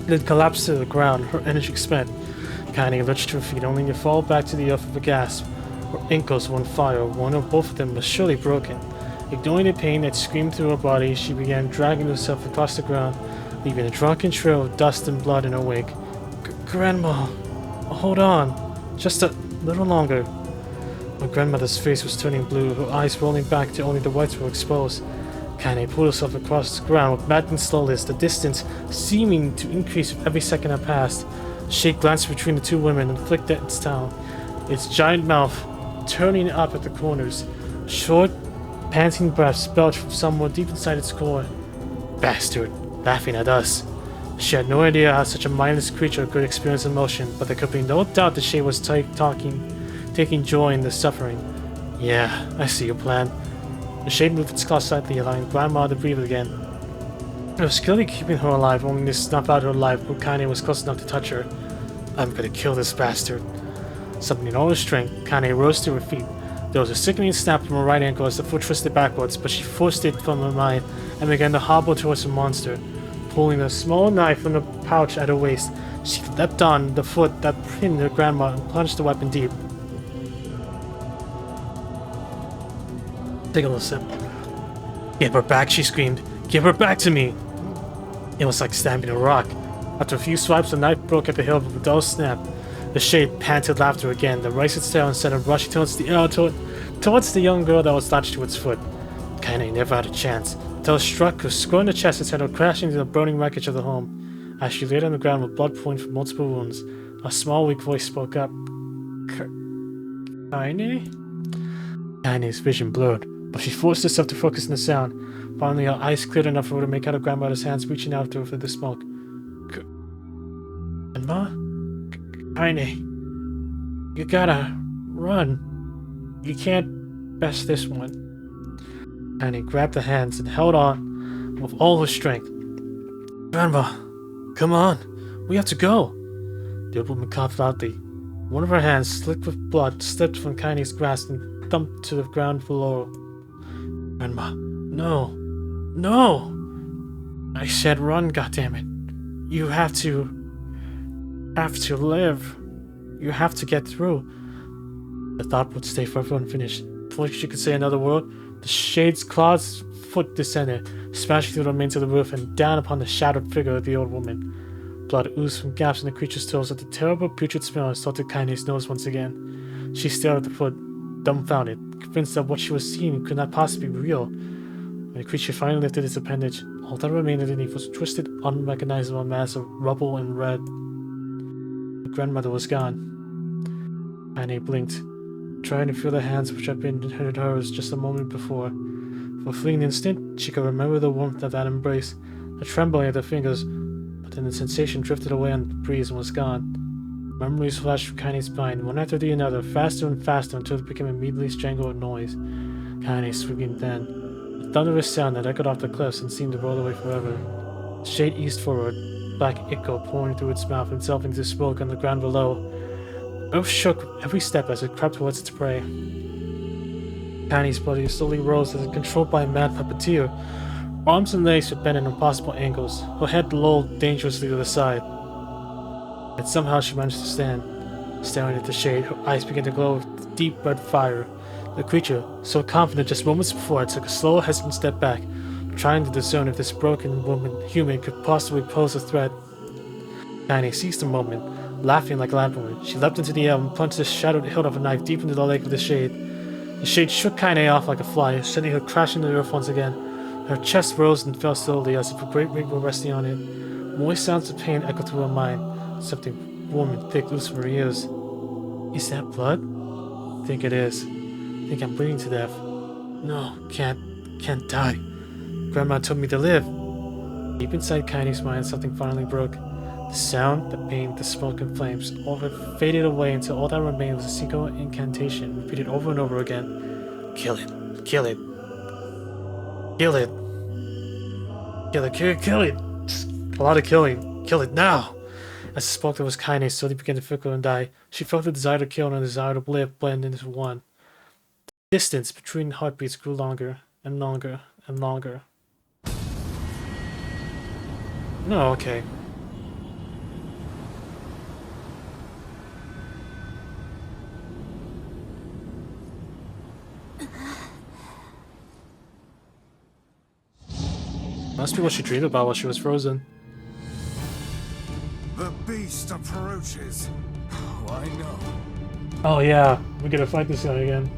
Then collapsed to the ground, her energy spent. Kaine lurched to her feet, only to fall back to the earth with a gasp. Her ankles were on fire, one or both of them was surely broken. Ignoring the pain that screamed through her body, she began dragging herself across the ground, leaving a drunken trail of dust and blood in her wake. "Grandma, hold on, just a little longer." My grandmother's face was turning blue, her eyes rolling back till only the whites were exposed. Kaine pulled herself across the ground with maddening slowness, the distance seeming to increase with every second that passed. Shade glanced between the two women and flicked at its tail, its giant mouth turning up at the corners. Short, panting breaths belched from somewhere deep inside its core. Bastard, laughing at us. She had no idea how such a mindless creature could experience emotion, but there could be no doubt that she was taking joy in the suffering. "Yeah, I see your plan." The shade moved its claw slightly, allowing Grandma to breathe again. It was clearly keeping her alive, only to snuff out her life, but Kaine was close enough to touch her. "I'm gonna kill this bastard." Summoning all her strength, Kaine rose to her feet. There was a sickening snap from her right ankle as the foot twisted backwards, but she forced it from her mind and began to hobble towards the monster. Pulling a small knife from the pouch at her waist, she leapt on the foot that pinned her grandma and plunged the weapon deep. Take a little sip. "Give her back," she screamed. "Give her back to me!" It was like stabbing a rock. After a few swipes, the knife broke at the hilt with a dull snap. The shade panted laughter again, then raised its tail instead of rushing towards the young girl that was latched to its foot. Kaine never had a chance. Until it struck her square in the chest and sent her crashing into the burning wreckage of the home. As she laid on the ground with blood pouring from multiple wounds, a small, weak voice spoke up. Kaine? Kaine's vision blurred, but she forced herself to focus on the sound. Finally, her eyes cleared enough for her to make out her grandmother's hands reaching out to her through the smoke. Grandma? Kaine, you gotta run. You can't best this one. Kaine grabbed the hands and held on with all her strength. Grandma, come on. We have to go. The old woman coughed loudly. One of her hands, slick with blood, slipped from Kaine's grasp and thumped to the ground below. Grandma, no. No! I said run, goddammit. You have to live. You have to get through. The thought would stay forever unfinished. Before she could say another word, the shade's claw's foot descended, smashing through the remains of the roof and down upon the shattered figure of the old woman. Blood oozed from gaps in the creature's toes at the terrible putrid smell assaulted Kaine's nose once again. She stared at the foot, dumbfounded, convinced that what she was seeing could not possibly be real. When the creature finally lifted its appendage, all that remained underneath was a twisted, unrecognizable mass of rubble and red. The grandmother was gone. Kaine blinked, trying to feel the hands which had been in hers just a moment before. For a fleeting instant, she could remember the warmth of that embrace, the trembling of the fingers, but then the sensation drifted away on the breeze and was gone. Memories flashed through Kaine's mind, one after the other, faster and faster until it became a meaningless jangle of noise. Kaine screamed then, a thunderous sound that echoed off the cliffs and seemed to roll away forever. The shade eased forward, black ichor pouring through its mouth and dissolving into smoke on the ground below. The earth shook with every step as it crept towards its prey. Kaine's body slowly rose as if controlled by a mad puppeteer. Her arms and legs were bent at impossible angles, her head lolled dangerously to the side. Yet somehow she managed to stand. Staring at the shade, her eyes began to glow with deep red fire. The creature, so confident just moments before, took a slow, hesitant step back, trying to discern if this broken human could possibly pose a threat. Kaine seized the moment, laughing like a lamplighter. She leapt into the air and plunged the shadowed hilt of a knife deep into the leg of the shade. The shade shook Kaine off like a fly, sending her crashing to the earth once again. Her chest rose and fell slowly as if a great weight were resting on it. Moist sounds of pain echoed through her mind. Something warm and thick loose from her ears. Is that blood? Think it is. Think I'm bleeding to death. No, can't die. Grandma told me to live. Deep inside Kaine's mind, something finally broke. The sound, the pain, the smoke and flames, all of it faded away until all that remained was a single incantation, repeated over and over again. Kill it. Kill it. Kill it. Kill it. Kill it. Kill it. A lot of killing. Kill it now. As the smoke that was Kaine slowly began to flicker and die, she felt the desire to kill and the desire to live blend into one. The distance between heartbeats grew longer and longer and longer. No, okay. Must be what she dreamed about while she was frozen. The beast approaches. Oh, I know. Oh yeah, we're gonna fight this guy again.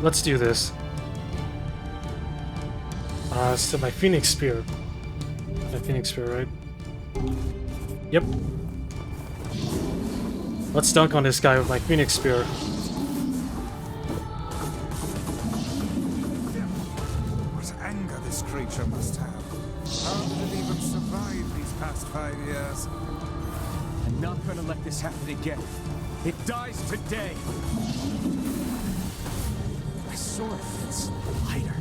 Let's do this. So my Phoenix Spear. My Phoenix Spear, right? Yep. Let's dunk on this guy with my Phoenix Spear. What anger this creature must have. How did it even survive these past 5 years? I'm not gonna let this happen again. It dies today. My sword feels lighter.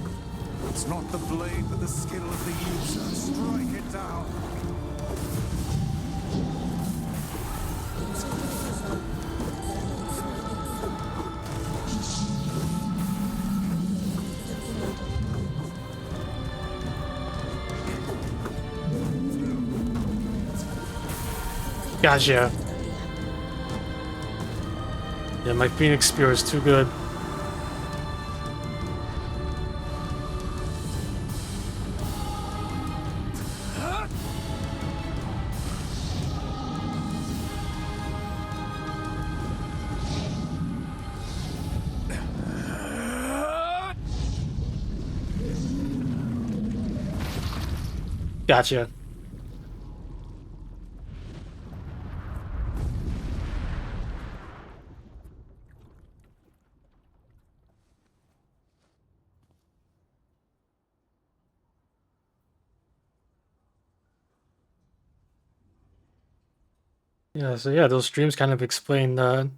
It's not the blade, but the skill of the user. Strike it down. Gotcha. Yeah, my Phoenix Spear is too good. Gotcha. Yeah, so yeah, those dreams kind of explain her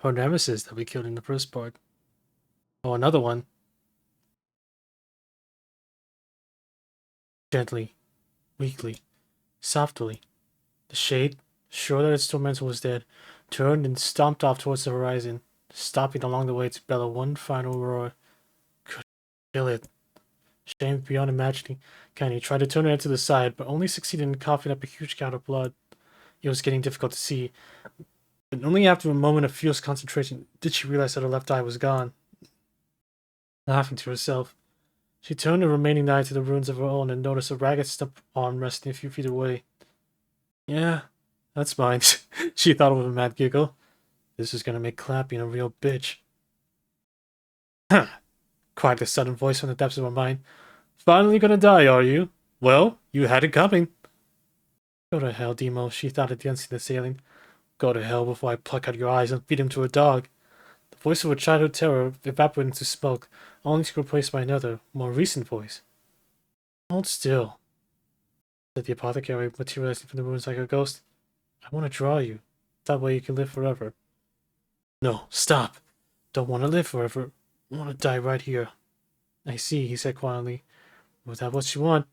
nemesis that we killed in the first part. Oh, another one. Gently, weakly, softly. The shade, sure that its tormentor was dead, turned and stomped off towards the horizon, stopping along the way to bellow one final roar. Could kill it. Shamed beyond imagining, Kenny tried to turn her to the side, but only succeeded in coughing up a huge gout of blood. It was getting difficult to see, and only after a moment of fierce concentration did she realize that her left eye was gone. Laughing to herself, she turned the remaining eye to the ruins of her own and noticed a ragged stump arm resting a few feet away. Yeah, that's mine, she thought with a mad giggle. This is gonna make clapping a real bitch. Huh, cried a sudden voice from the depths of her mind. Finally gonna die, are you? Well, you had it coming. Go to hell, Demo, she thought against the assailant. Go to hell before I pluck out your eyes and feed him to a dog. The voice of her childhood terror evaporated into smoke, only to be replaced by another, more recent voice. Hold still, said the apothecary, materializing from the ruins like a ghost. I want to draw you. That way you can live forever. No, stop. Don't want to live forever. I want to die right here. I see, he said quietly. Was that what you want?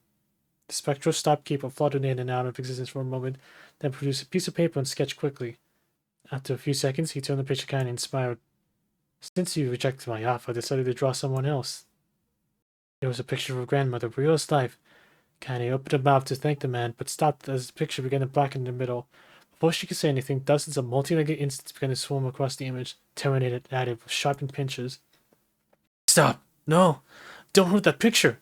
The spectral stopkeeper fluttered in and out of existence for a moment, then produced a piece of paper and sketched quickly. After a few seconds, he turned the picture kindly and smiled. Since you rejected my offer, I decided to draw someone else. It was a picture of her grandmother, real as life. Kanye opened her mouth to thank the man, but stopped as the picture began to blacken in the middle. Before she could say anything, dozens of multi-legged insects began to swarm across the image, tearing it at it with sharpened pinches. Stop! No! Don't hurt that picture!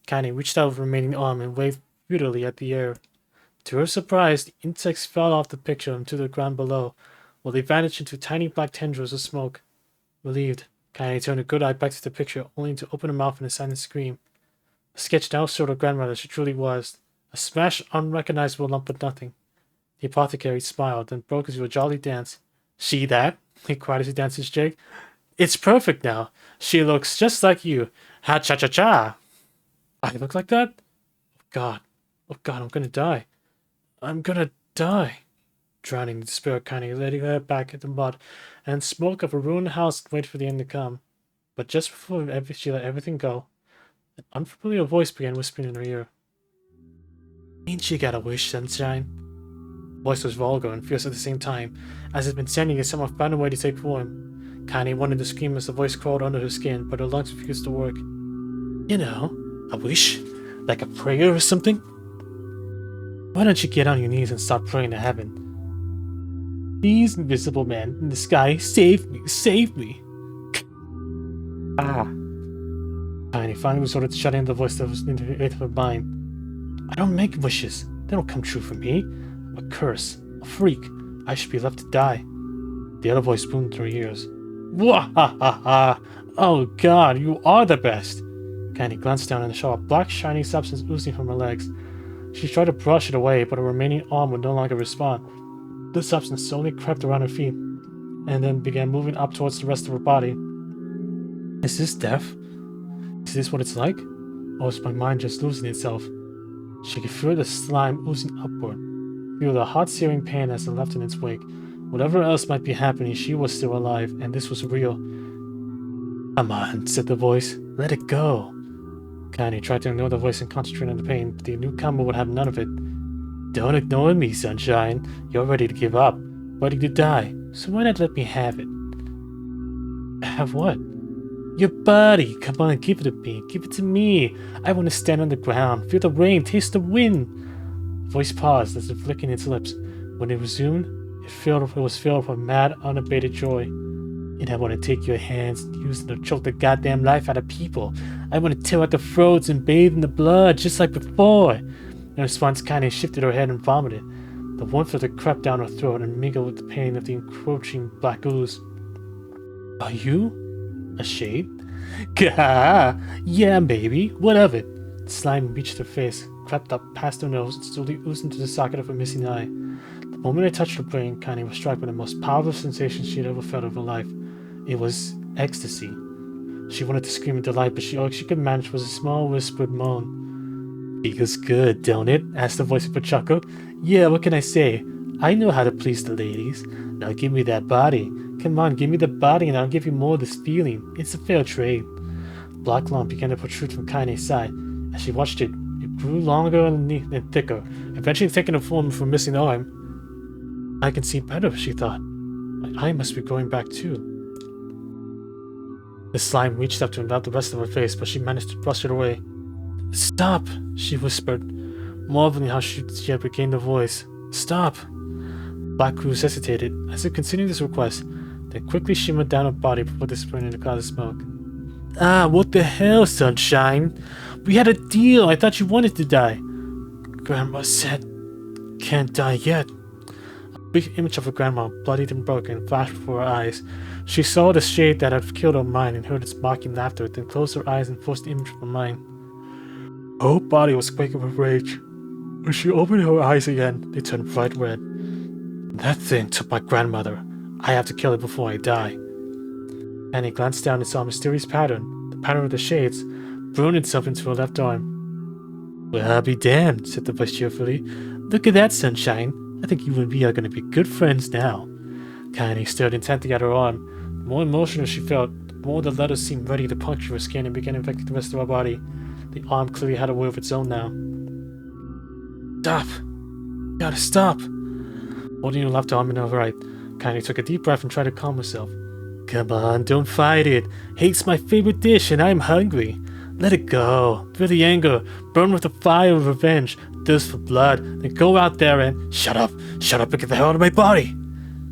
Kanye reached out with her remaining arm and waved futilely at the air. To her surprise, the insects fell off the picture and to the ground below, while they vanished into tiny black tendrils of smoke. Relieved, Kanye turned a good eye back to the picture, only to open her mouth in a silent scream. The sketch now showed her grandmother she truly was, a smashed, unrecognizable lump of nothing. The apothecary smiled, then broke into a jolly dance. See that? He cried as he danced his jig. It's perfect now. She looks just like you. Ha-cha-cha-cha! I look like that? Oh God, I'm gonna die. I'm gonna die. Drowning in despair, Kanye led her back at the mud, and smoke of a ruined house waited for the end to come. But just before she let everything go, an unfamiliar voice began whispering in her ear. Ain't you got a wish, sunshine? The voice was vulgar and fierce at the same time, as it had been sending as someone found a way to take form. Kanye wanted to scream as the voice crawled under her skin, but her lungs refused to work. You know, a wish? Like a prayer or something? Why don't you get on your knees and start praying to heaven? Please, invisible man in the sky, save me, save me! Tiny finally resorted to shutting the voice that was in her mind. I don't make wishes. They don't come true for me. I'm a curse, a freak. I should be left to die. The other voice boomed in her ears. Wah ha ha ha! Oh God, you are the best! Candy glanced down and saw a black, shiny substance oozing from her legs. She tried to brush it away, but her remaining arm would no longer respond. The substance slowly crept around her feet, and then began moving up towards the rest of her body. Is this death? Is this what it's like? Or is my mind just losing itself? She could feel the slime oozing upward, feel the hot searing pain as it left in its wake. Whatever else might be happening, she was still alive, and this was real. Come on, said the voice. Let it go. Kanye tried to ignore the voice and concentrate on the pain, but the newcomer would have none of it. Don't ignore me, sunshine. You're ready to give up, ready to die, so why not let me have it? Have what? Your body! Come on, give it to me. Give it to me. I want to stand on the ground, feel the rain, taste the wind. The voice paused as if licking its lips. When it resumed, it was filled with mad, unabated joy. And I want to take your hands and use them to choke the goddamn life out of people. I want to tear out the throats and bathe in the blood, just like before. In response, Kanye shifted her head and vomited. The warmth of it crept down her throat and mingled with the pain of the encroaching black ooze. Are you? A shade? Gah! Yeah, baby. What of it? The slime reached her face, crept up past her nose and slowly oozed into the socket of her missing eye. The moment it touched her brain, Kaine was struck with the most powerful sensation she had ever felt of her life. It was ecstasy. She wanted to scream in delight, but all she could manage was a small whispered moan. "Feels good, don't it?" asked the voice with a chuckle. "Yeah, what can I say? I know how to please the ladies. Now give me that body. Come on, give me the body and I'll give you more of this feeling. It's a fair trade." The black lump began to protrude from Kaine's side. As she watched it, it grew longer and thicker, eventually taking the form of her missing arm. "I can see better," she thought. "My eye must be growing back too." The slime reached up to envelop the rest of her face, but she managed to brush it away. "Stop," she whispered, marveling how she had regained her voice. "Stop." Black Cruz hesitated as if considering this request, then quickly shimmered down her body before disappearing in a cloud of smoke. "Ah, what the hell, Sunshine? We had a deal. I thought you wanted to die." Grandma said, "Can't die yet." A big image of her grandma, bloodied and broken, flashed before her eyes. She saw the shade that had killed her mind and heard its mocking laughter, then closed her eyes and forced the image from her mind. Her whole body was quaking with rage. When she opened her eyes again, they turned bright red. "That thing took my grandmother. I have to kill it before I die." Annie glanced down and saw a mysterious pattern, the pattern of the shades, burn itself into her left arm. "Well, I'll be damned," said the voice cheerfully. "Look at that, Sunshine. I think you and me are going to be good friends now." Kaine stared intently at her arm. The more emotional she felt, the more the letters seemed ready to puncture her skin and begin infecting the rest of her body. The arm clearly had a will of its own now. "Stop! You gotta stop!" Holding her left arm in her right, Kaine took a deep breath and tried to calm herself. "Come on, don't fight it. Hate's my favorite dish and I'm hungry. Let it go. Feel the anger. Burn with the fire of revenge. Thirst for blood. Then go out there and... Shut up! Shut up and get the hell out of my body!"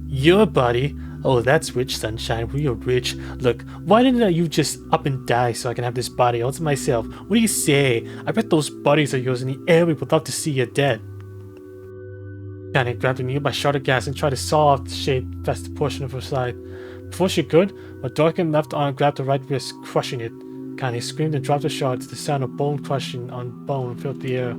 "Your body? Oh, that's rich, Sunshine. Real rich. Look, why didn't you just up and die so I can have this body all to myself? What do you say? I bet those bodies of yours in the air would love to see you dead." Kaine grabbed a nearby shard of gas and tried to saw off the shade-infested portion of her side. Before she could, her darkened left arm grabbed her right wrist, crushing it. Kaine screamed and dropped the shard to the sound of bone crushing on bone filled the air.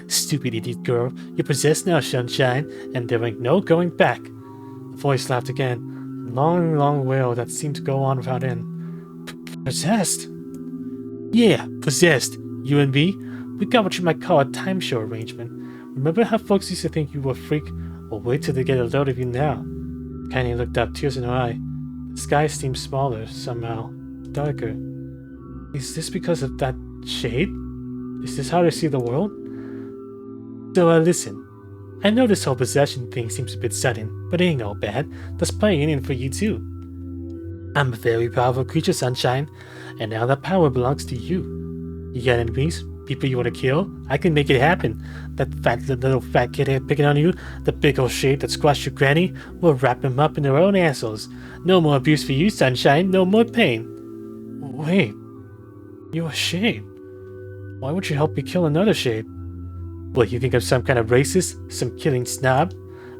"Stupid idiot girl. You're possessed now, Sunshine, and there ain't no going back." The voice laughed again, a long, long wail that seemed to go on without end. "Possessed?" "Yeah, possessed. You and me, we got what you might call a timeshare arrangement. Remember how folks used to think you were a freak? Well, wait till they get a load of you now." Kaine looked up, tears in her eye. The sky seemed smaller, somehow, darker. "Is this because of that shade? Is this how they see the world?" "So, listen. I know this whole possession thing seems a bit sudden, but it ain't all bad. There's plenty in it for you, too. I'm a very powerful creature, Sunshine, and now that power belongs to you. You got enemies? People you want to kill? I can make it happen. That little fat kid here picking on you, the big old shade that squashed your granny, we'll wrap him up in their own assholes. No more abuse for you, Sunshine, no more pain." "Wait, you're a shade. Why would you help me kill another shade?" "What, you think I'm some kind of racist? Some killing snob?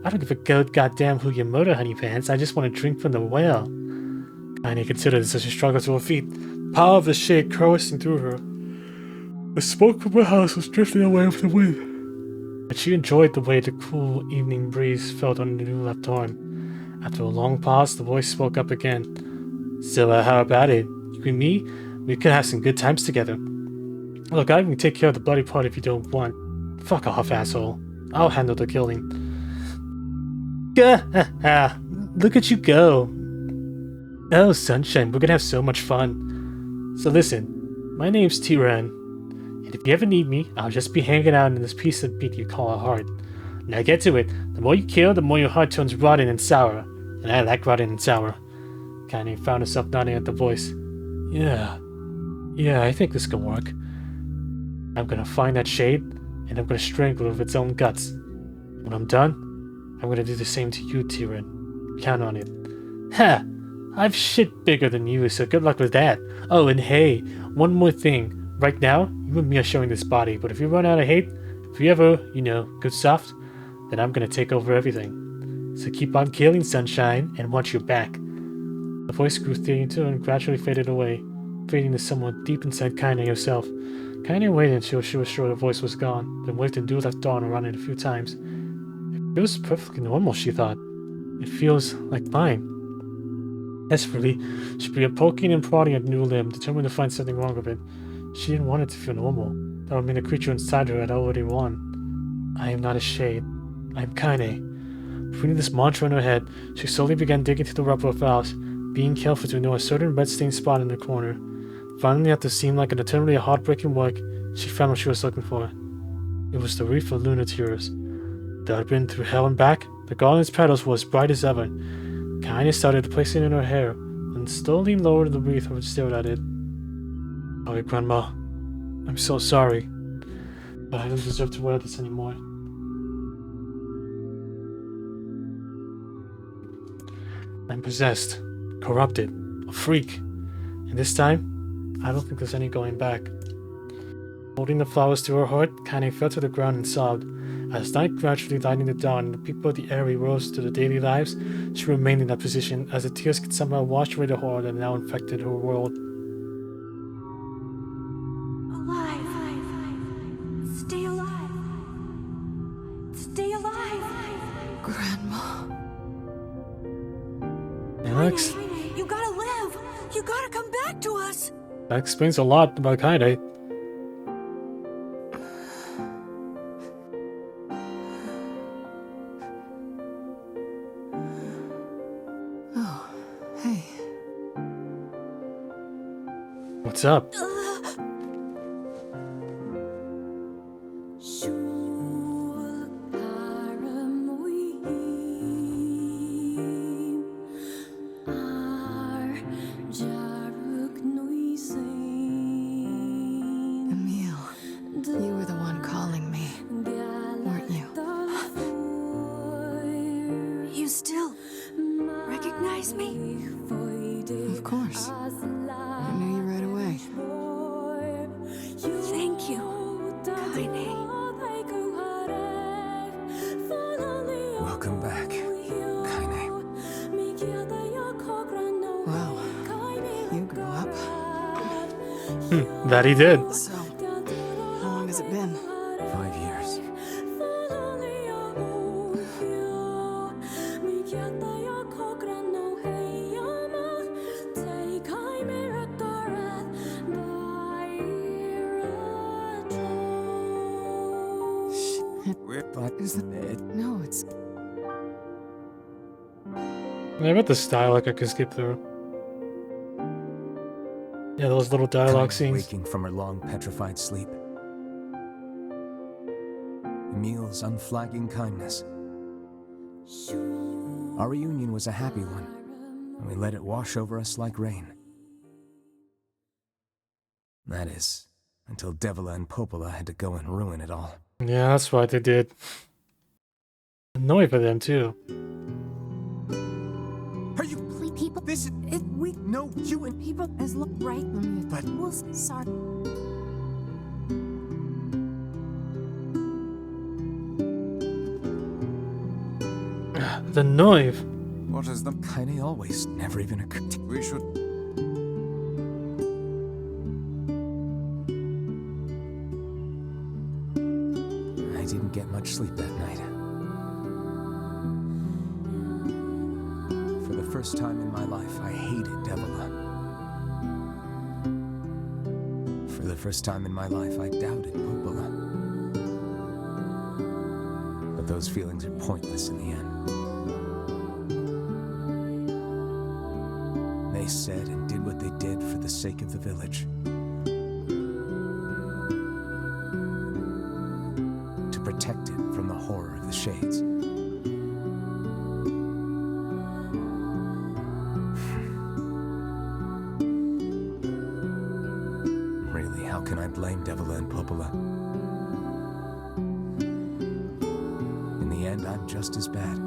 I don't give a goddamn who you murder, honey pants. I just want to drink from the well." Kaine considered this as she struggled to her feet, the power of the shade coursing through her. The smoke from her house was drifting away with the wind, but she enjoyed the way the cool evening breeze felt on the new left arm. After a long pause, the voice spoke up again. "So, how about it? You and me? We could have some good times together. Look, I can take care of the bloody part if you don't want. Fuck off, asshole. I'll handle the killing." "Gah! Look at you go. Oh, Sunshine, we're gonna have so much fun. So listen, my name's Tyran, and if you ever need me, I'll just be hanging out in this piece of meat you call a heart. Now get to it. The more you kill, the more your heart turns rotten and sour. And I like rotten and sour." Kaine found herself nodding at the voice. Yeah, I think this can work. I'm gonna find that shade, and I'm gonna strangle it with its own guts. When I'm done, I'm gonna do the same to you, Tyran. Count on it." "Ha! I've shit bigger than you, so good luck with that. Oh, and hey, one more thing. Right now, you and me are sharing this body, but if you run out of hate, if you ever, go soft, then I'm gonna take over everything. So keep on killing, Sunshine, and watch your back." The voice grew fainter and gradually faded away, fading to someone deep inside Kaine herself. Kaine waited until she was sure the voice was gone, then waved and do left dawn around it a few times. It feels perfectly normal, she thought. It feels like mine. Desperately, she began poking and prodding at the new limb, determined to find something wrong with it. She didn't want it to feel normal. That would mean the creature inside her had already won. I am not a shade. I am Kaine. Repeating this mantra in her head, she slowly began digging through the rubber of valves, being careful to ignore a certain red-stained spot in the corner. Finally, after seeming like an eternally heartbreaking work, she found what she was looking for. It was the wreath of lunar tears. That had been through hell and back. The garland's petals were as bright as ever. Kaine started placing it in her hair, and slowly lowered the wreath and stared at it. Sorry, Grandma. I'm so sorry. But I don't deserve to wear this anymore. I'm possessed, corrupted, a freak. And this time, I don't think there's any going back. Holding the flowers to her heart, Kaine fell to the ground and sobbed. As night gradually lightened it down and the people of the area rose to their daily lives, she remained in that position as the tears could somehow wash away the horror that now infected her world. Alive. Stay alive. Stay alive. Grandma. Alex, Kaine, you gotta live. You gotta come back to us. that explains a lot about Kaine. Oh, hey. What's up? Emil, you were the one calling me, weren't you? You still recognize me? Of course. I knew you right away. Thank you, Kaine. Welcome back, Kaine. Wow, you grew up. That he did. So, how long has it been? 5 years. What is it? No, it's... I bet this dialogue I could skip through. Yeah, those little dialogue Kaine scenes. waking from her long petrified sleep. Emil's unflagging kindness. Our reunion was a happy one, and we let it wash over us like rain. That is, until Devila and Popola had to go and ruin it all. Yeah, that's what they did. Annoying for them too. Are you people? This is it. We know you and People as look right, but we'll start. The Noive. what is the Kaine always never even occurred to. We should. I didn't get much sleep that night. For the first time in my life, I hated Devila. For the first time in my life, I doubted Popola. But those feelings are pointless in the end. They said and did what they did for the sake of the village. To protect it from the horror of the Shades. Really, how can I blame Devila and Popola? In the end, I'm just as bad.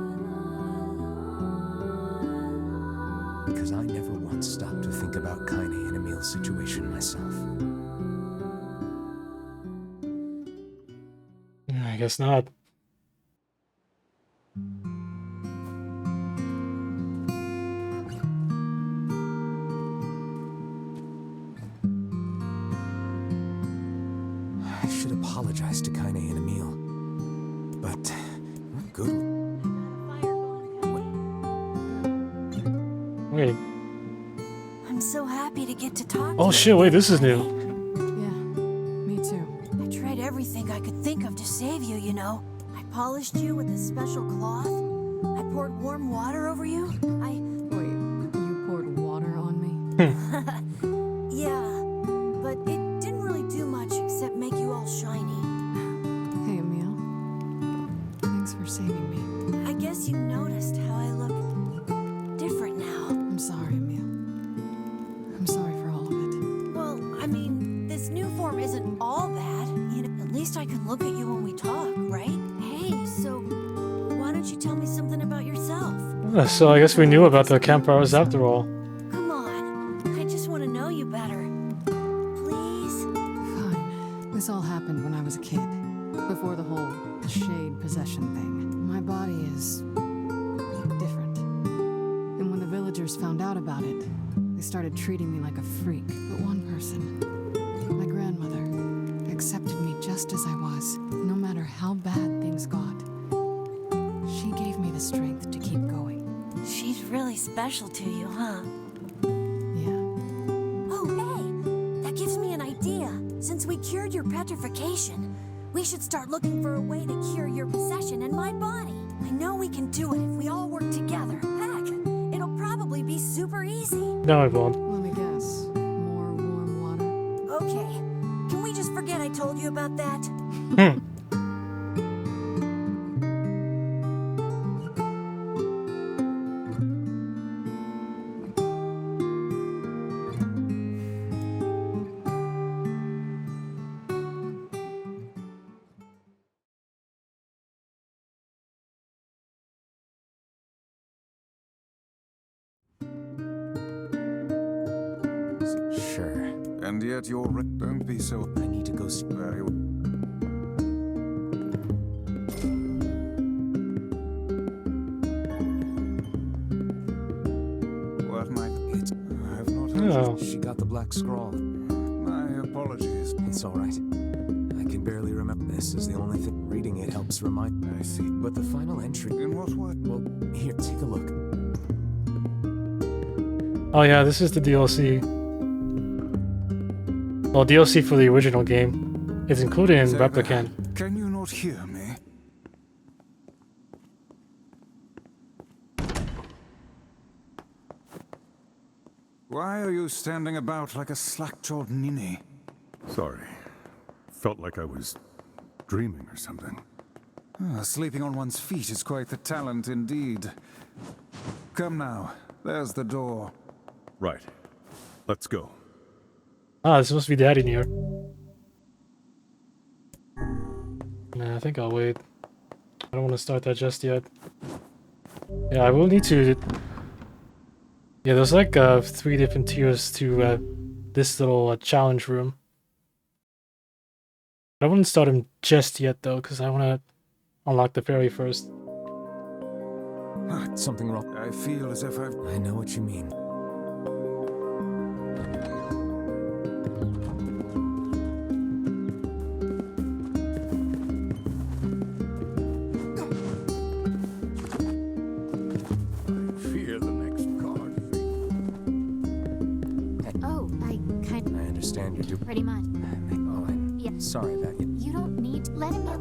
Because I never once stopped to think about Kaine and Emil's situation myself. I guess not. apologize to Kaine and Emil. But good. Wait. I'm so happy to get to talk to Oh you. shit, wait, this is new. Yeah, me too. I tried everything I could think of to save you, you know. I polished you with a special cloth. I poured warm water over you. Wait, you poured water on me? Yeah, but it didn't really do much except make you all shiny. Hey, Emil. Thanks for saving me. I guess you noticed how I look different now. I'm sorry, Emil. I'm sorry for all of it. Well, I mean, this new form isn't all bad. You know, at least I can look at you when we talk, right? Hey, so why don't you tell me something about yourself? So I guess we knew about the campfires after all. Come on, I just want to know you better. Please? Fine. This all happened when I was a kid. Before the whole shade possession thing. My body is different. And when the villagers found out about it, they started treating me like a freak. But one person, my grandmother, accepted me just as I was, no matter how bad things got. She gave me the strength to keep going. She's really special to you, huh? Yeah. Oh, hey, that gives me an idea. Since we cured your petrification, we should start looking for a way to cure your possession in my body. I know we can do it if we all work together. Heck, it'll probably be super easy. No, it won't. Let me guess. More warm water? Okay, can we just forget I told you about that? Hmm. Sure. And yet you're... Don't be so... I need to go. Very well. What might... I have not heard Oh. She got the black scroll. My apologies. It's all right. I can barely remember. This is the only thing. Reading it helps remind. I see. But the final entry. In what way? Well, here, take a look. Oh yeah, this is the DLC. Well, DLC for the original game. It's included in Sega, Replicant. Can you not hear me? Why are you standing about like a slack-jawed ninny? Sorry. Felt like I was dreaming or something. Sleeping on one's feet is quite the talent indeed. Come now, there's the door. Right. Let's go. Ah, this must be Daddy NieR. Nah, I think I'll wait. I don't want to start that just yet. Yeah, I will need to... Yeah, there's like 3 different tiers to this little challenge room. I wouldn't start him just yet though, because I want to unlock the ferry first. Something wrong. I feel as if I've... I know what you mean. Fear the next card. Oh, I kind I understand you're doing. pretty much. Oh, I'm Yeah. sorry that you. You don't need let him know.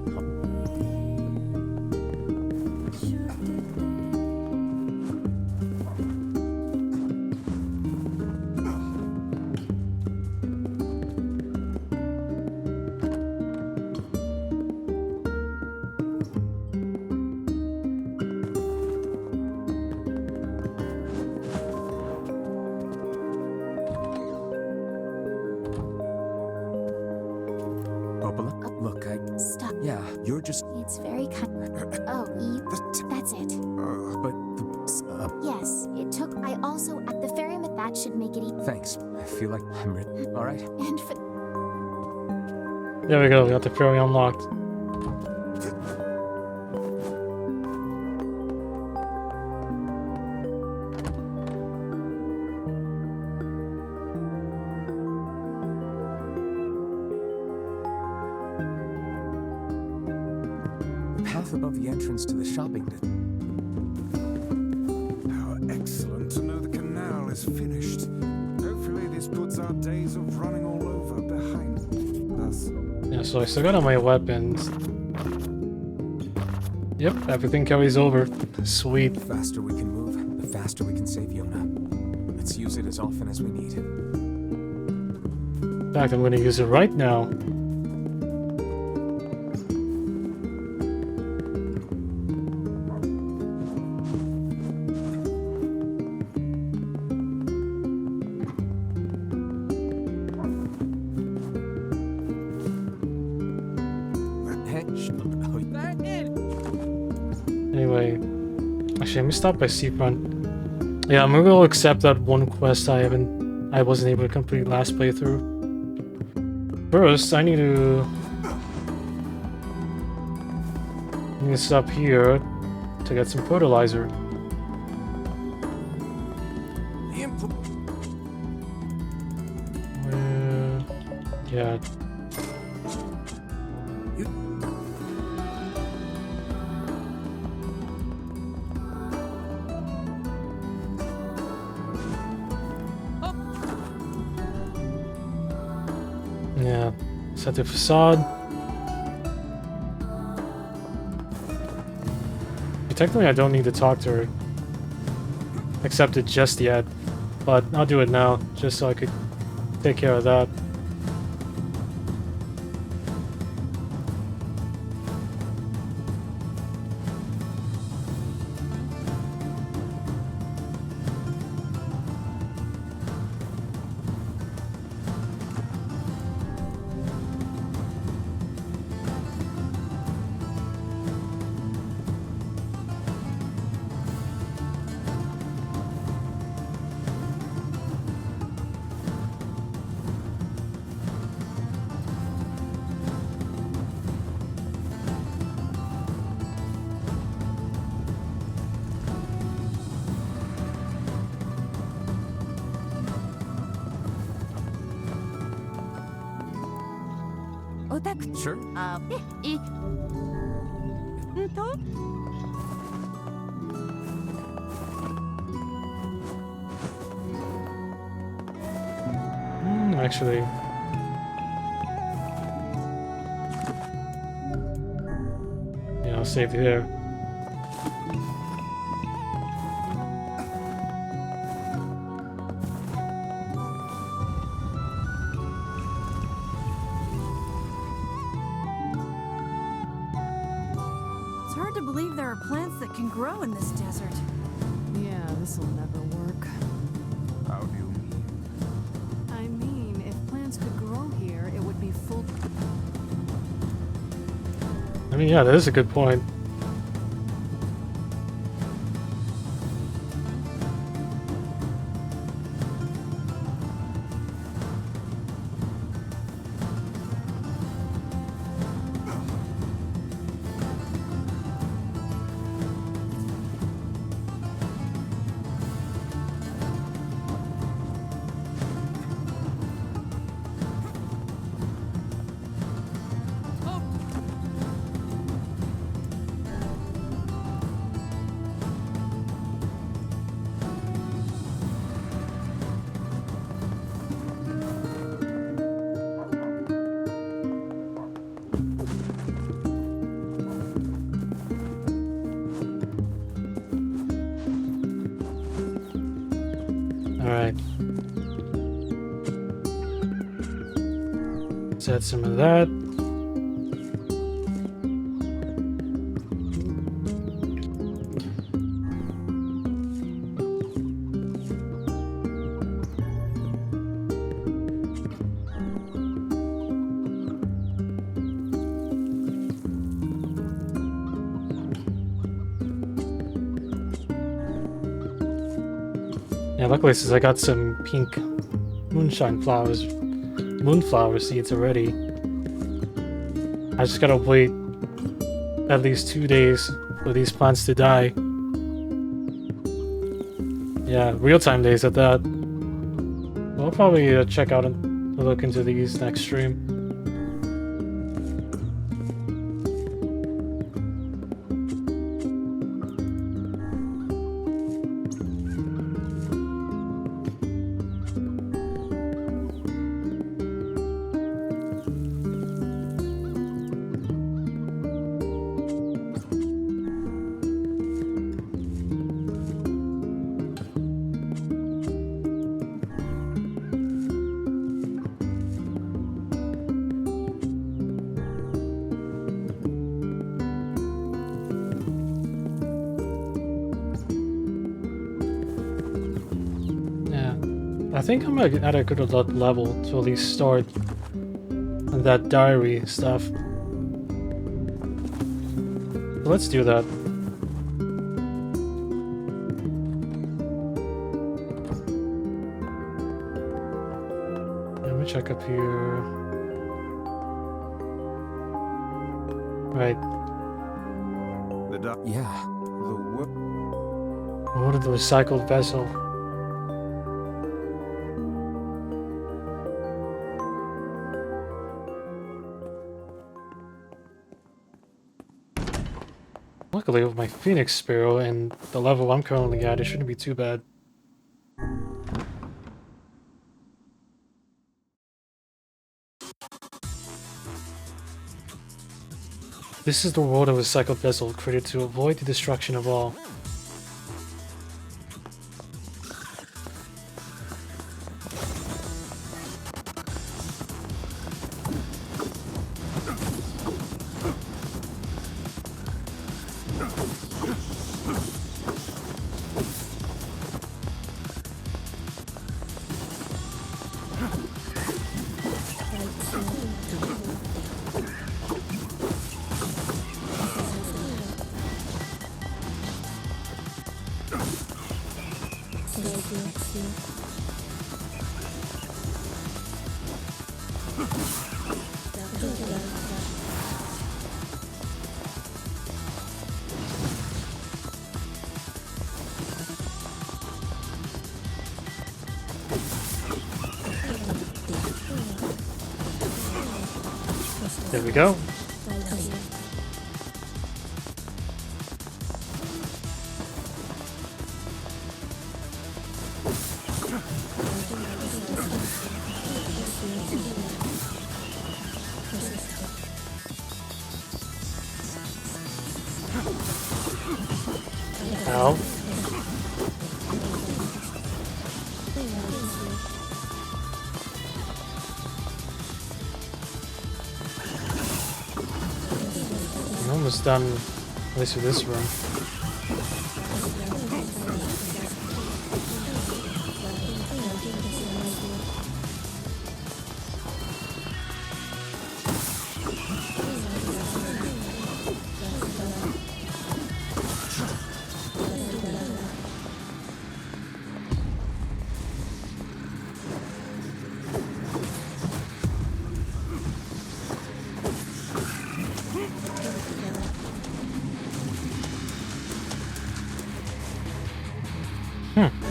Popola? Look, Stop. yeah, you're just. It's very kind. Oh, you. That's it. But the. Yes, it took. I also at the ferry myth that should make it. Thanks. I feel like I'm. All right. And for There we go, we got the ferry unlocked. just above the entrance to the shopping district. How excellent to know the canal is finished. Hopefully this puts our days of running all over behind us. Yeah, so I still got all my weapons. Yep, everything carries over. Sweet. The faster we can move, the faster we can save Yona. Let's use it as often as we need. In fact, I'm gonna use it right now. Anyway, actually, let me stop by Seafront. Yeah, I'm gonna accept that one quest I wasn't able to complete last playthrough. First, I need to stop here to get some fertilizer. Yeah. Yeah, set the facade. Technically, I don't need to talk to her. Accept it just yet, but I'll do it now, just so I could take care of that. Sure. Actually, yeah, I'll save here. It's hard to believe there are plants that can grow in this desert. Yeah, this'll never work. How do you mean? I mean, if plants could grow here, it would be full. I mean, yeah, that is a good point. Alright. Let's add some of that. Yeah, luckily since I got some pink moonflower seeds already. I just gotta wait at least 2 days for these plants to die. Yeah, real-time days at that. We'll probably check out and look into these next stream. I think I'm at a good level to at least start that diary stuff. Let's do that. Let me check up here. Right. Yeah. What of the recycled vessel? Luckily, with my Phoenix Sparrow and the level I'm currently at, it shouldn't be too bad. This is the world of a recycled vessel, created to avoid the destruction of all. There we go. Ow. I'm almost done, at least with this room.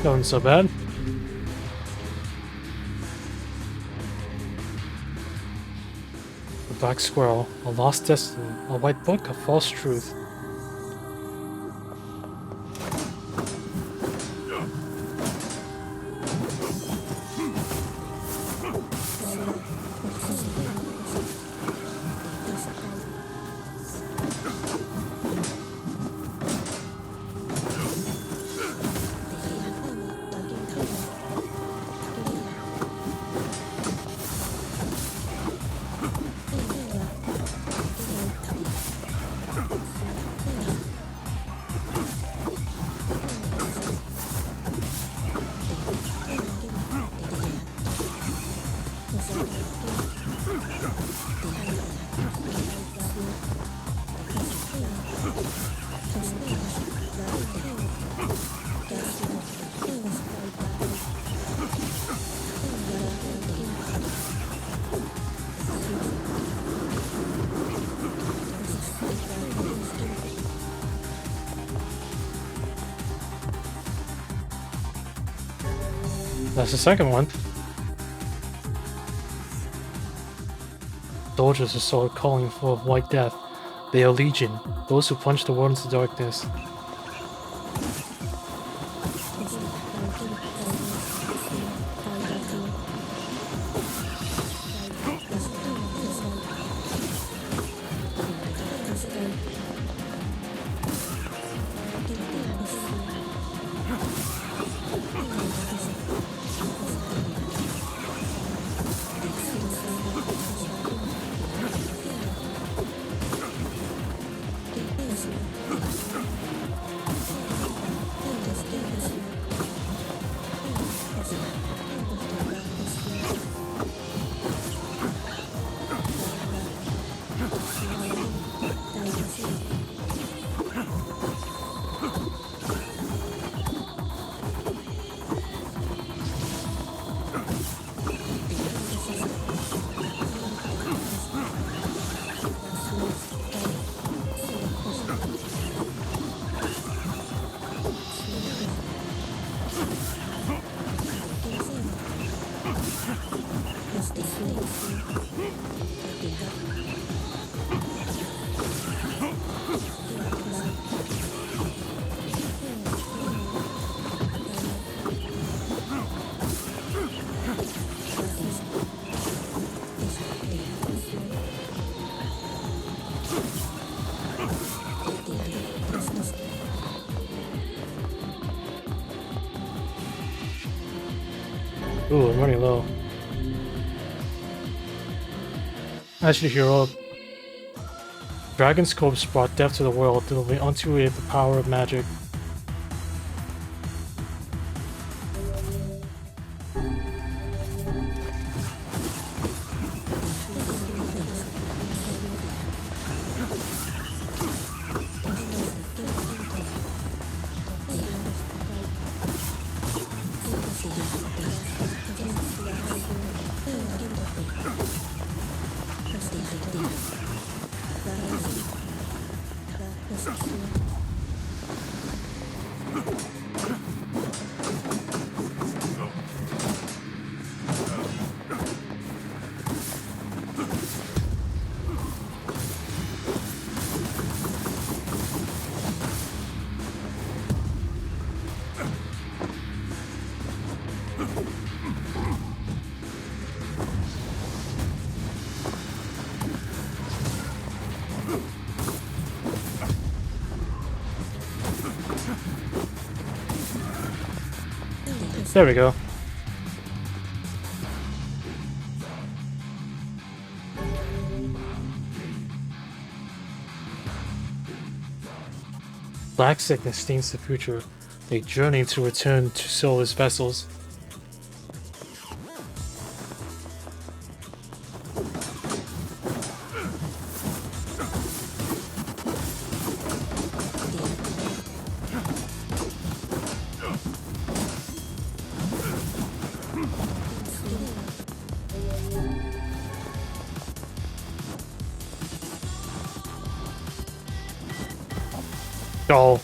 Going so bad. The Black Squirrel, a lost destiny, a white book, a false truth. That's the second one. Soldiers are still calling for white death. They are legion, those who plunge the world into darkness. Ooh, I'm running low. Actually, hero. Dragon's corpse brought death to the world, delivering unto it the power of magic. There we go. Black sickness stains the future. They journey to return to soulless vessels. Oh.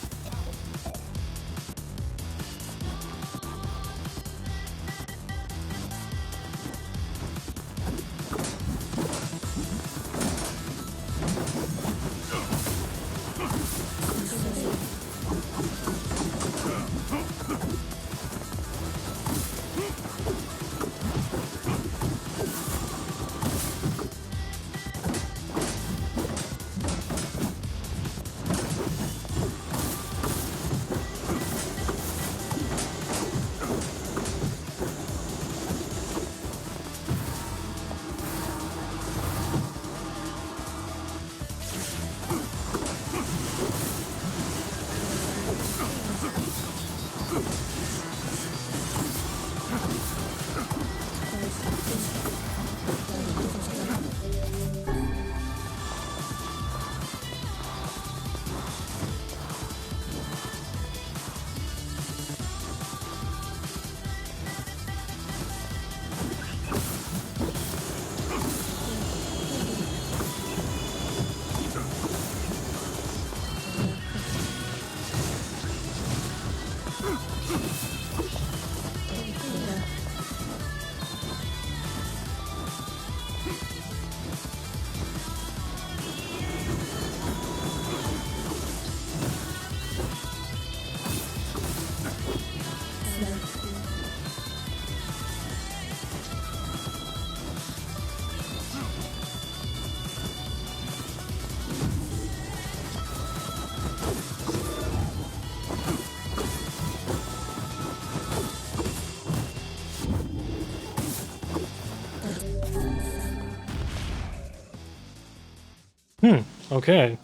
Okay.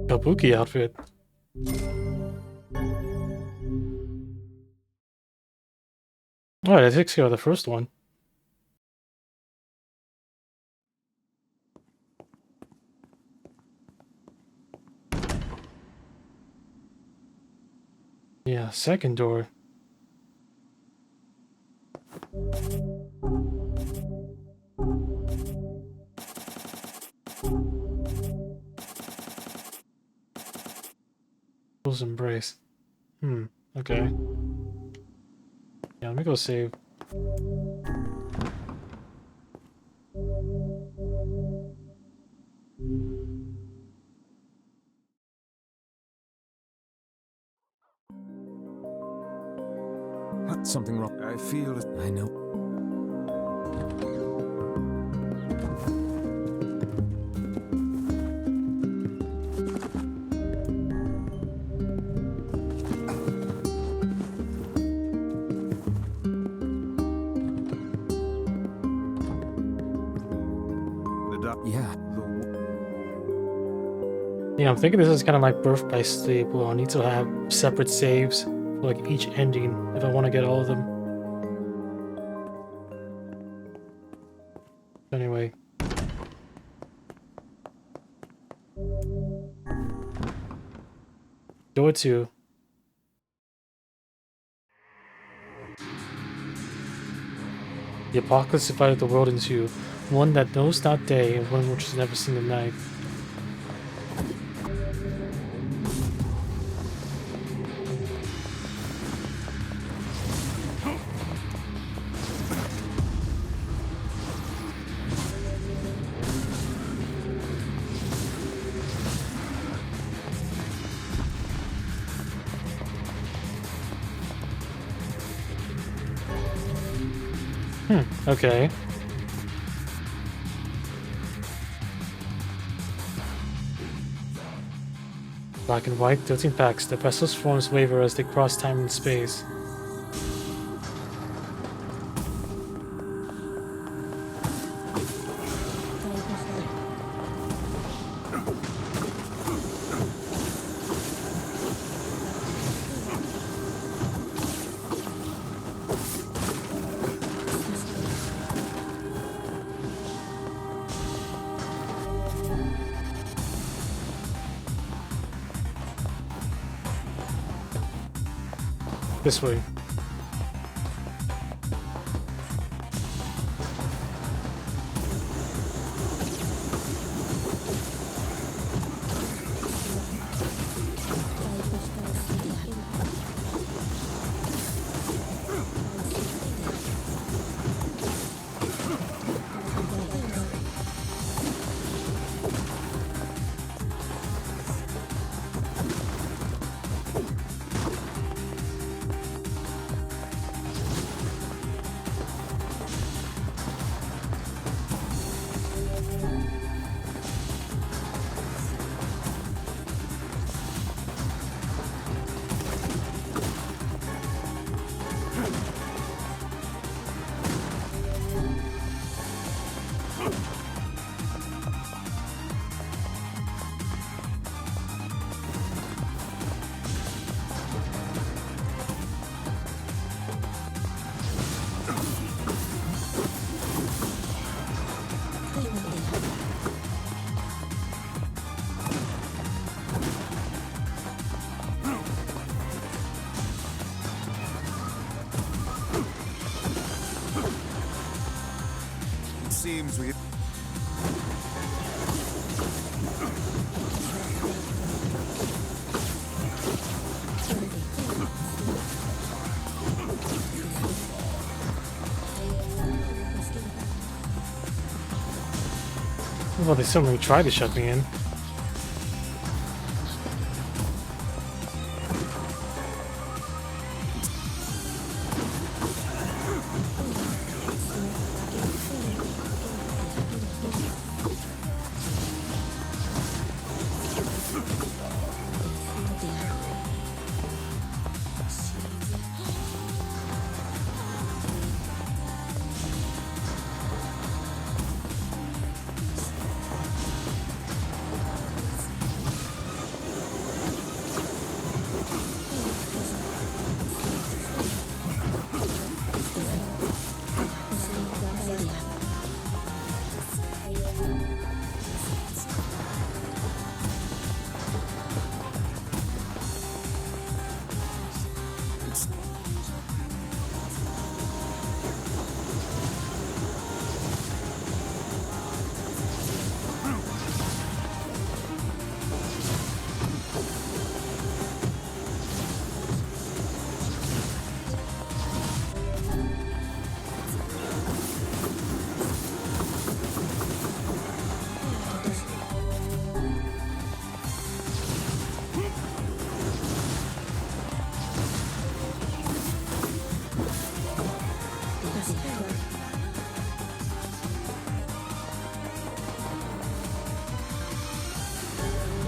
Kabuki outfit. Alright, that takes care of the first one. Yeah, second door. Close embrace. Okay. Yeah, let me go save. Something wrong. I feel it. I know. Yeah, I'm thinking this is kind of like Birth by Sleep. Well, I need to have separate saves for like each ending if I want to get all of them. Anyway. Door 2. The apocalypse divided the world into one that knows not day and one which has never seen the night. Okay. Black and white, 13 packs. The vessel's forms waver as they cross time and space. This way. Seems we... Well, they certainly tried to shut me in.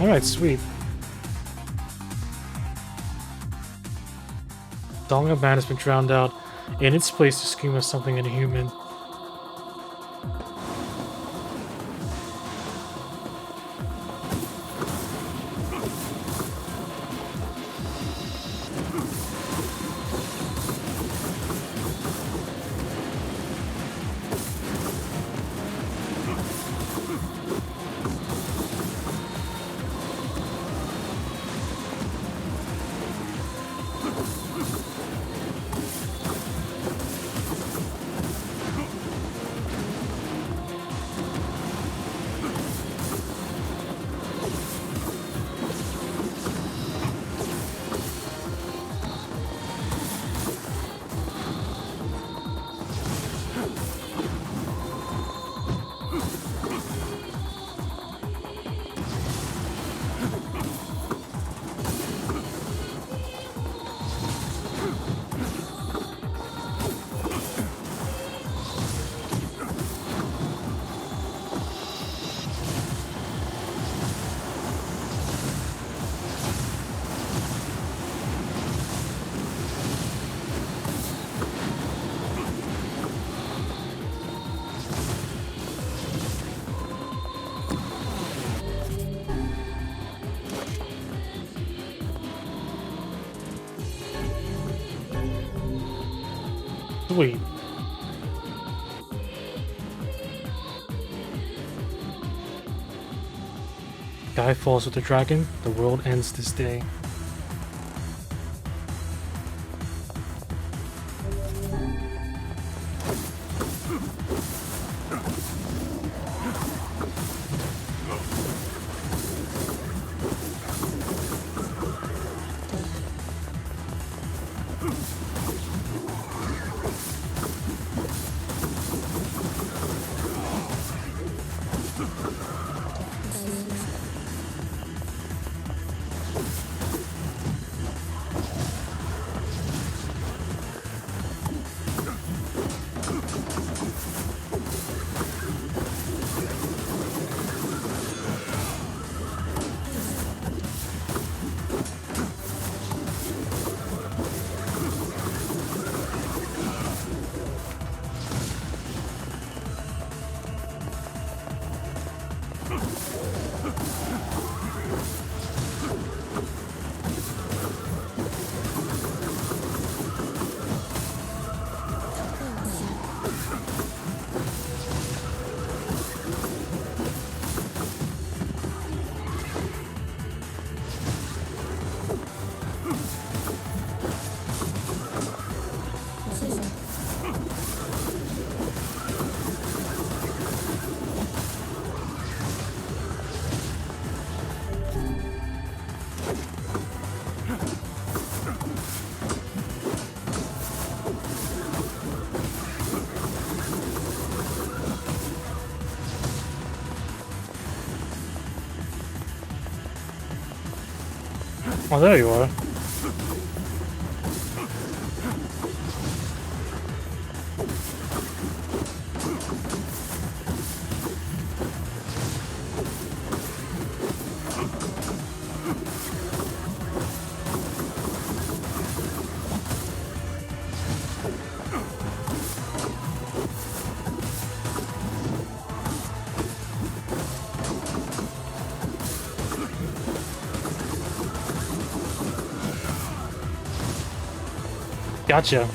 Alright, sweet. Song of Man has been drowned out. In its place, the scream of something inhuman. Sweet. Guy falls with the dragon, the world ends this day. Oh, there you are. Gotcha.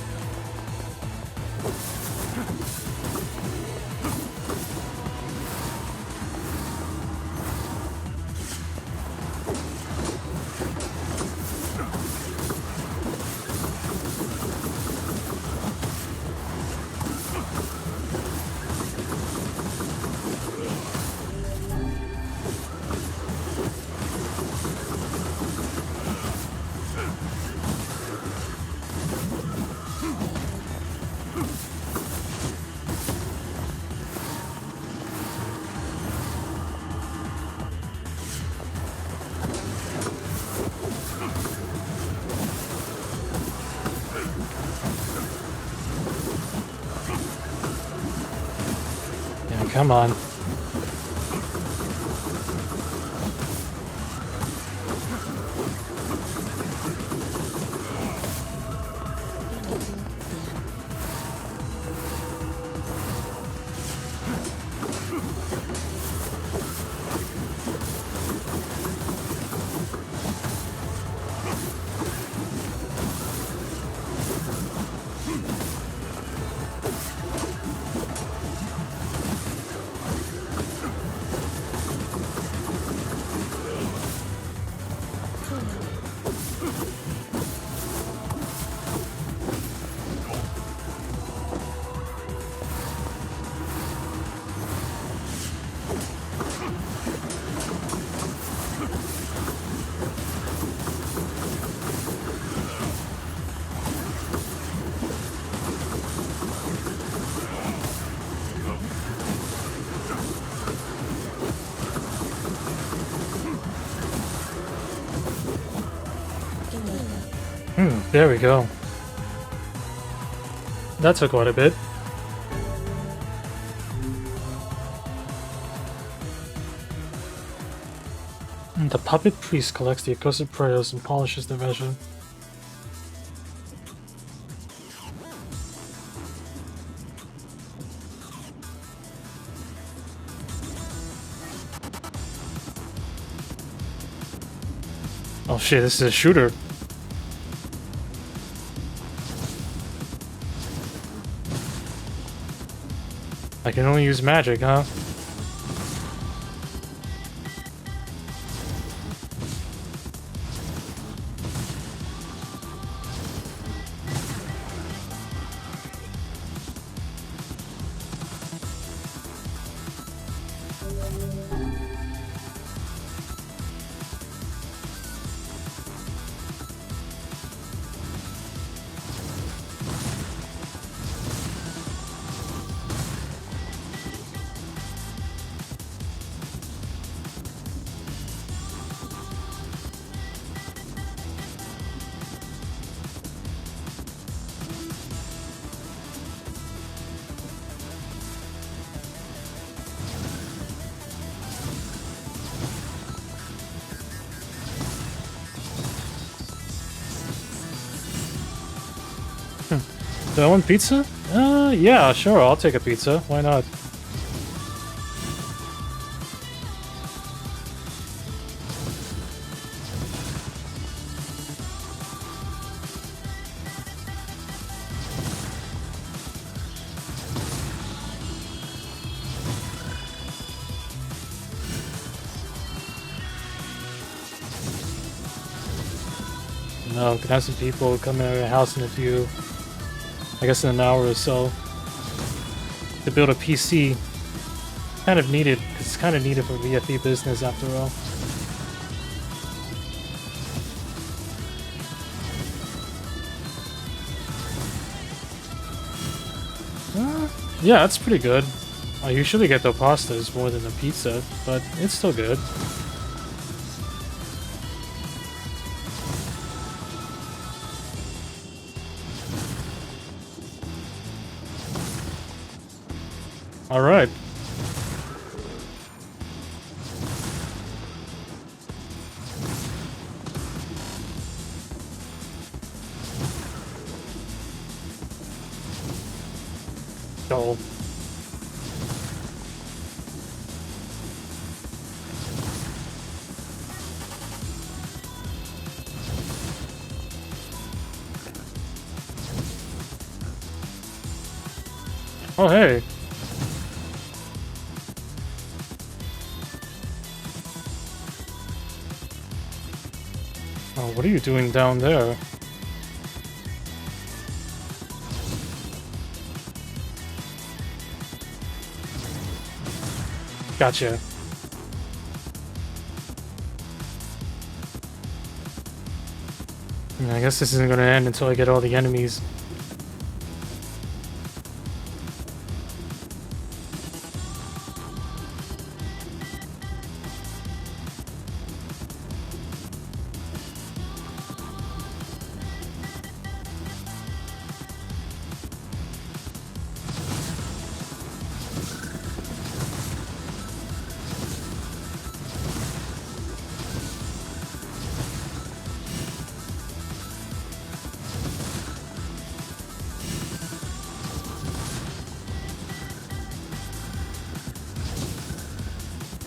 Come on. There we go. That took quite a bit. The puppet priest collects the accursed prayers and polishes the vessel. Oh shit, this is a shooter. I can only use magic, huh? Do I want pizza? Yeah, sure, I'll take a pizza. Why not? No, can have some people come in our house in a few, I guess in an hour or so, to build a PC. Kind of needed, it's kind of needed for VFE business after all. Yeah, that's pretty good. I usually get the pastas more than the pizza, but it's still good. All right. Go. Oh, hey. Oh, what are you doing down there? Gotcha. I guess this isn't gonna end until I get all the enemies.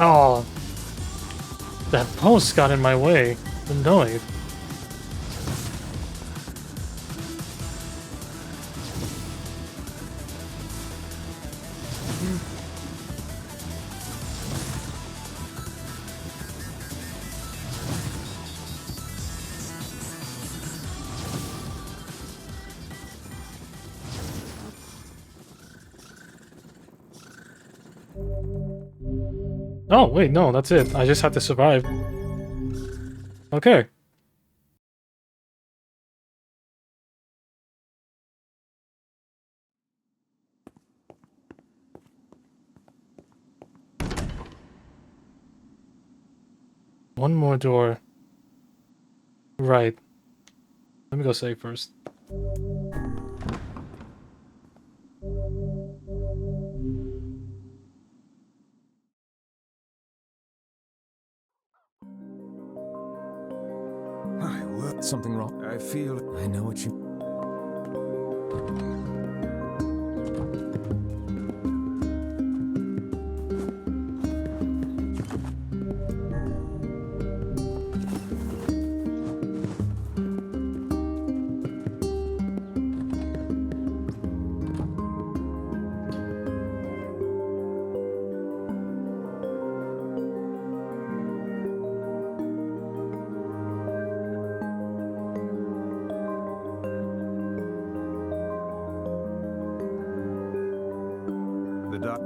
Oh, that post got in my way. Annoyed. Oh, wait, no, that's it. I just have to survive. Okay. One more door. Right. Let me go save first. Something wrong? I feel I know what you...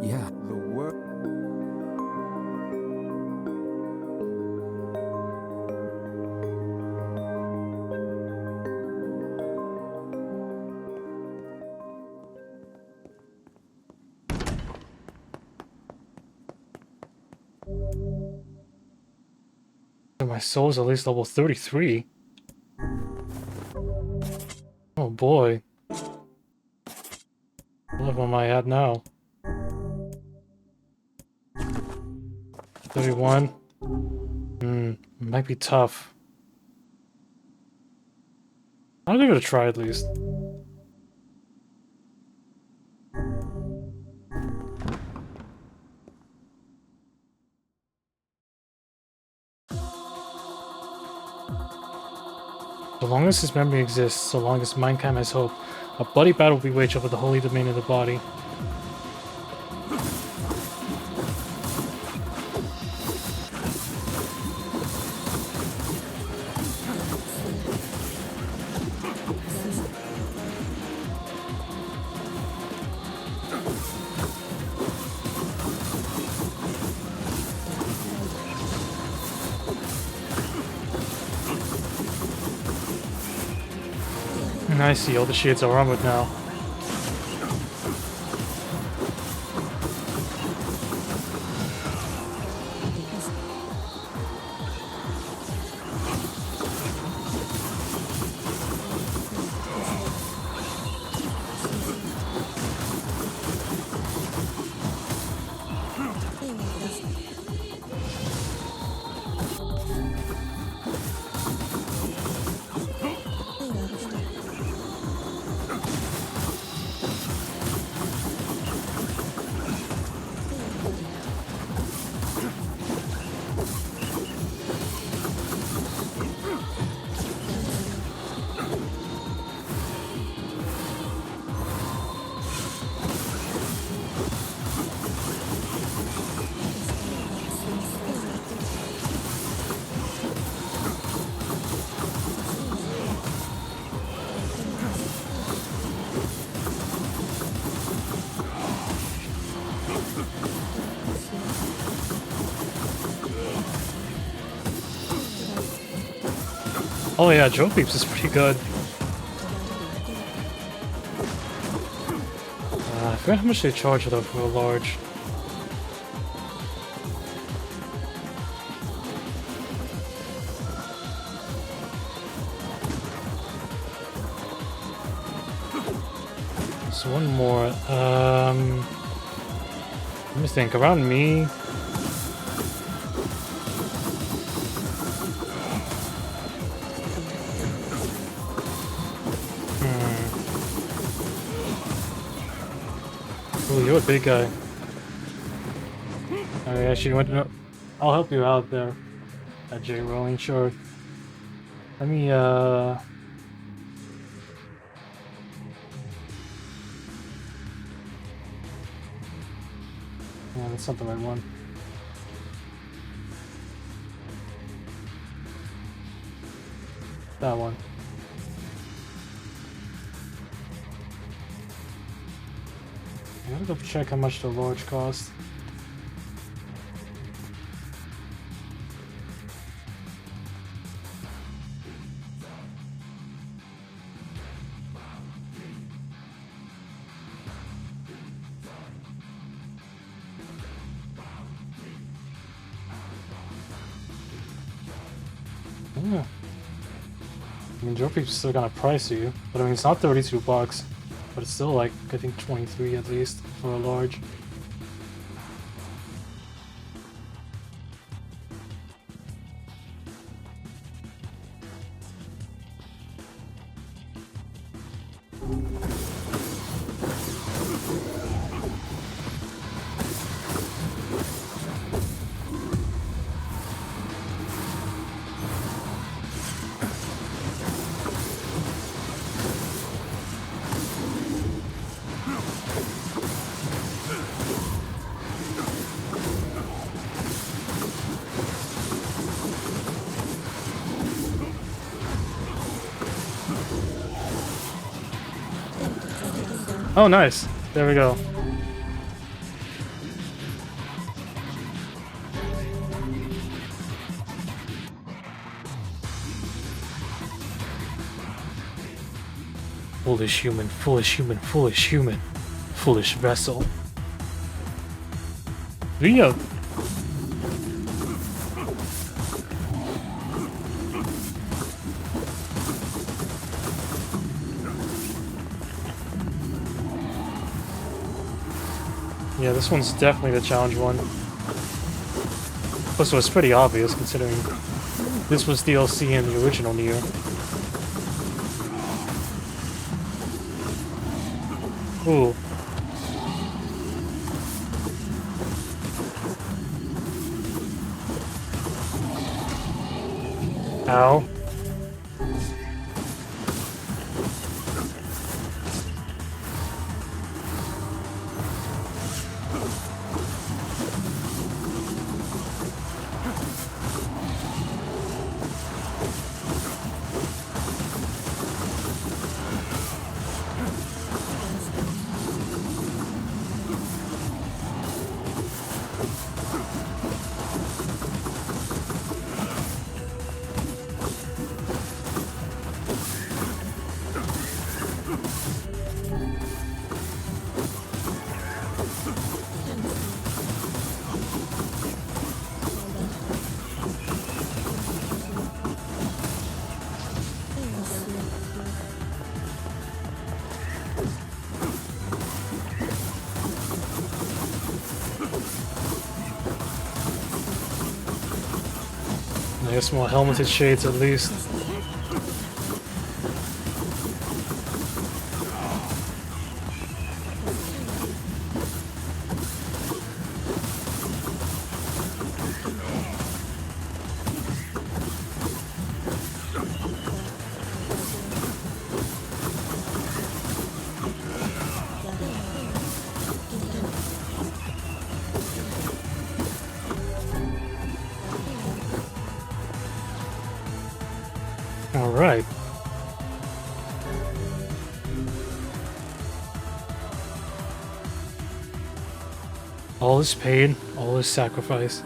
Yeah. The work. My soul's at least level 33. Oh boy. What level am I at now? 31. Might be tough. I'll give it a try at least. So long as his memory exists, so long as Mindcam has hope, a bloody battle will be waged over the holy domain of the body. And I see all the shades are armored now. Oh yeah, Joe Peeps is pretty good. I forget how much they charge though for a large. So one more. Let me think. Around me. Oh, you're a big guy. Oh, actually, I'll help you out there. At J Rolling, sure. Let me, yeah, that's not the right one. That one. I gotta go check how much the large cost. Yeah. I mean, Joe Peep's still gonna price you, but I mean, it's not 32 bucks. But it's still like, I think 23 at least for a large. Oh, nice. There we go. Foolish human, foolish human, foolish human. Foolish vessel. Rio. Yeah, this one's definitely the challenge one. Plus, it was pretty obvious considering this was DLC in the original NieR. Ooh. Ow. I guess more helmeted shades at least. Alright. All is pain, all is sacrifice.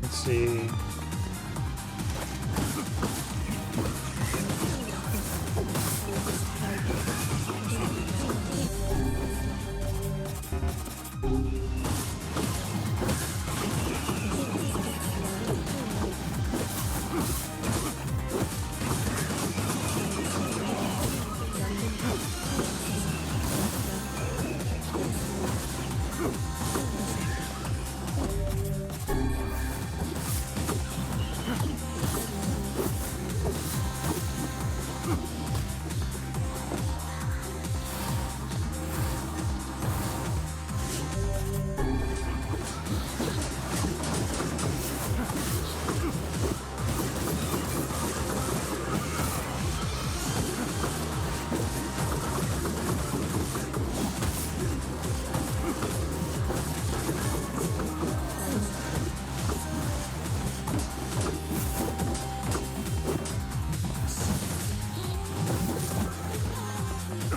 Let's see.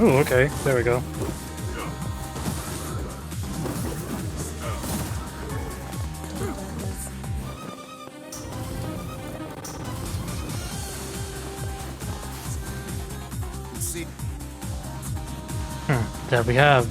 Oh, okay. There we go. see. There we have.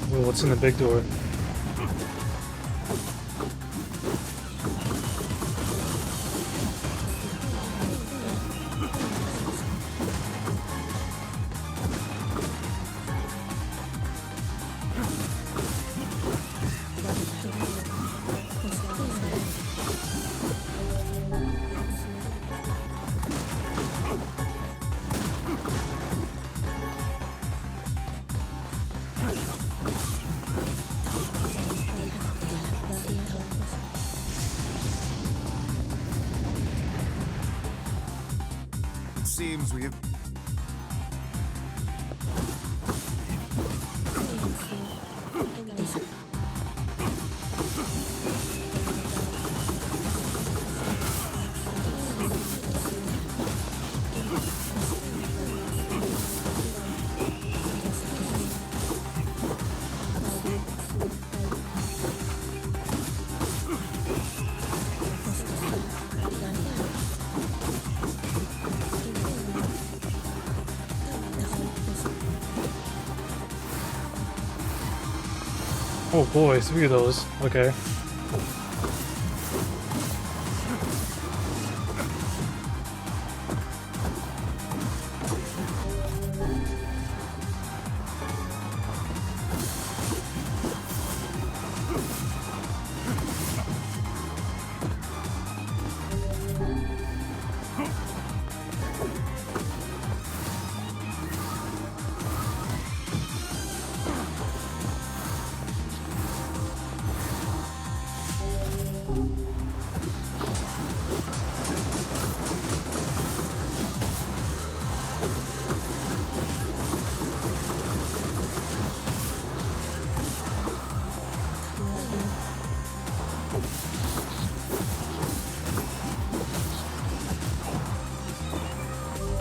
Ooh, what's in the big door? Seems we have. Oh boy, 3 of those. Okay.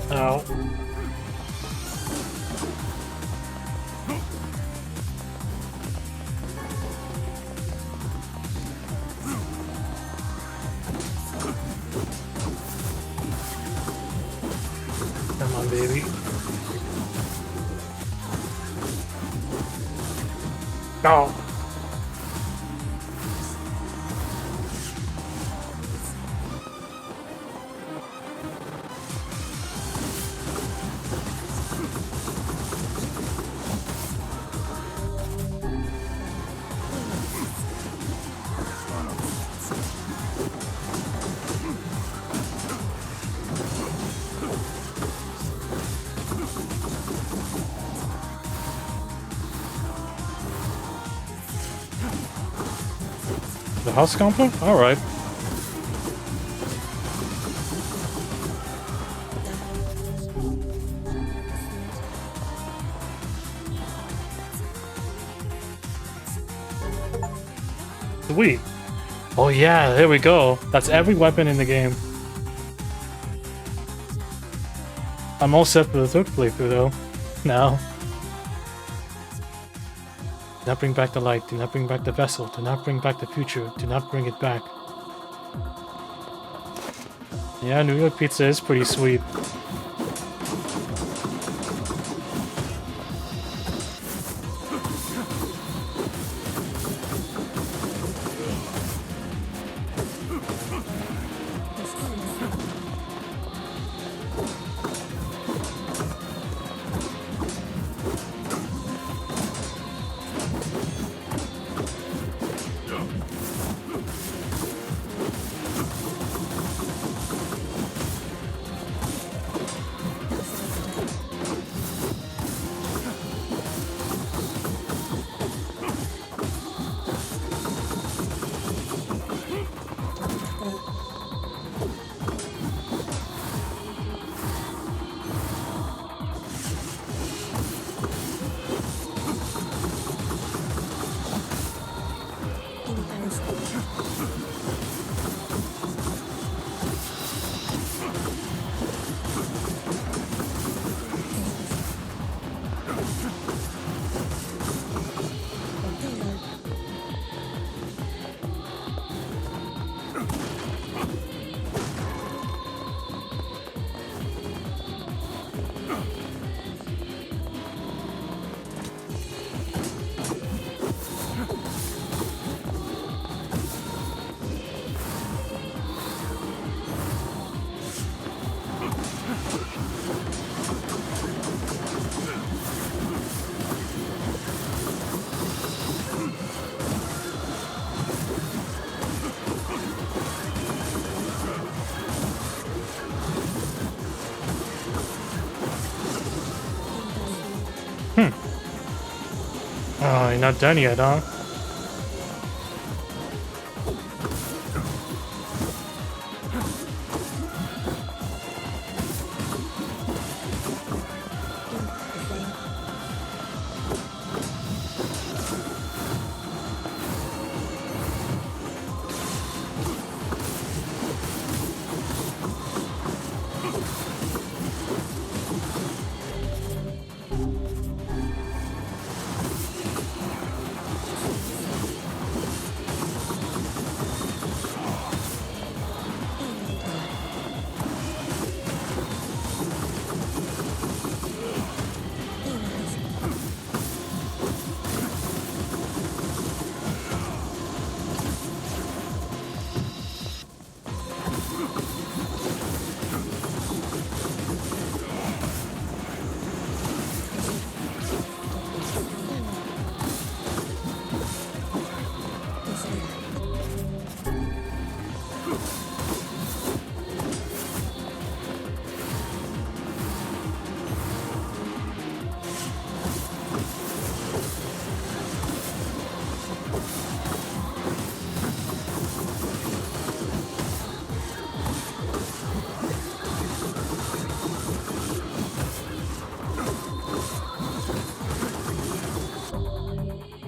Ow. Come on, baby. Go. The house combo? Alright. Sweet. Oh yeah, there we go. That's every weapon in the game. I'm all set for the third playthrough though. Now. Do not bring back the light, do not bring back the vessel, do not bring back the future, do not bring it back. Yeah, New York pizza is pretty sweet. Oh, you're not done yet, huh?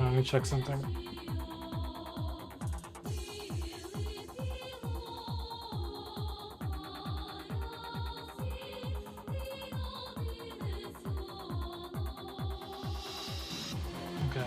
Let me check something. Okay.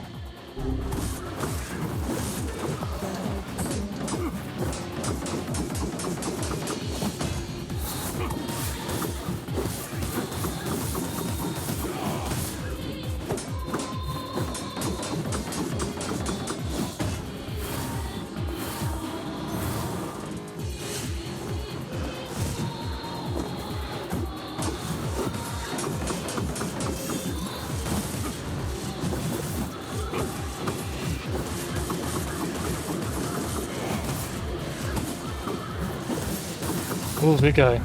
Ooh, big guy.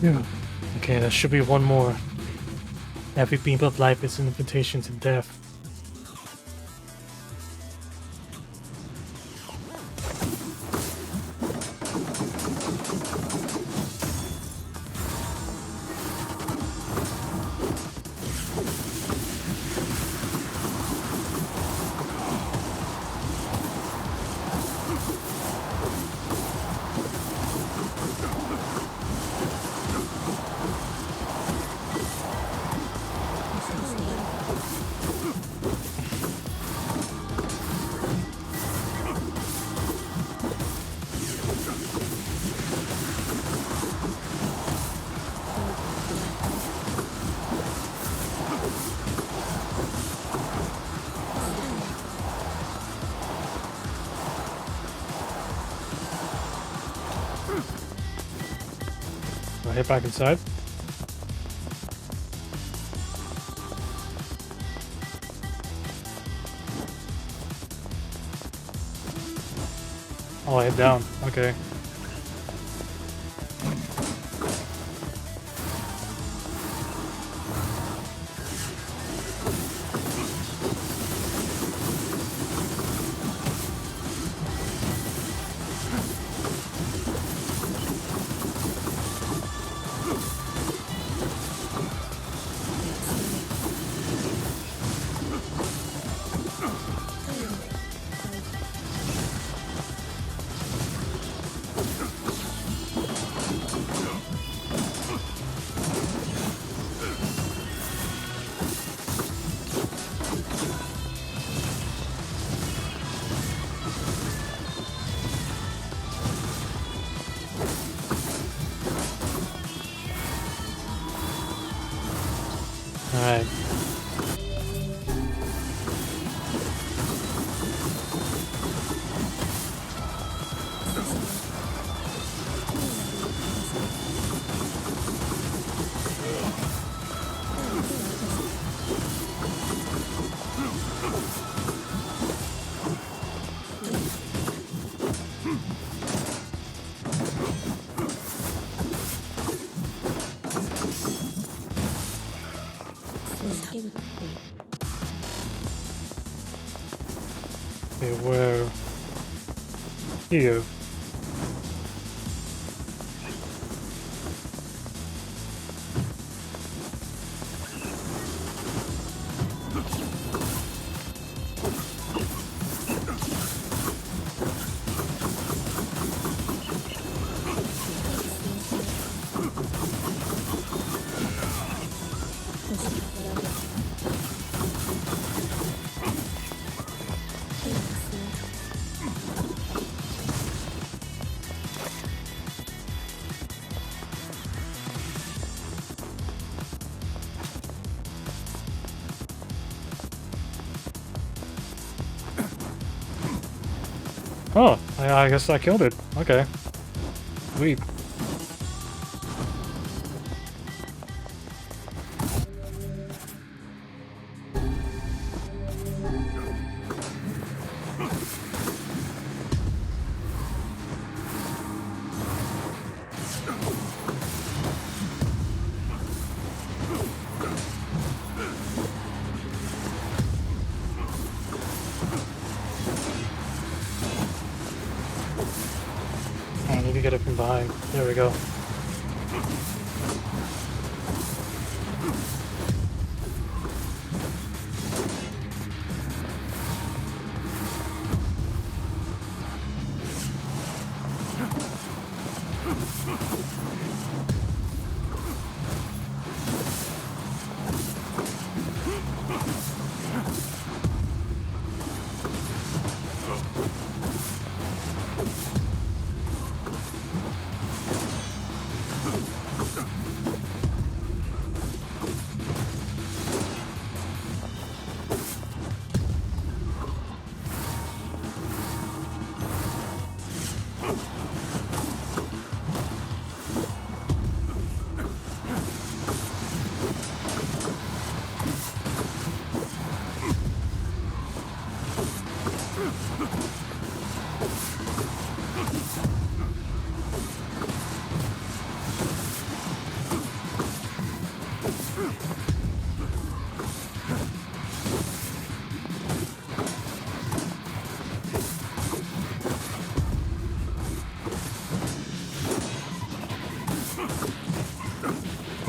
Yeah. Okay, there should be one more. Every beam of life is an invitation to death. Do I head back inside? Oh, I head down. Okay. Alright. Okay, where? Here. Oh, I guess I killed it. Okay. Sweet. I need to get it from behind. There we go.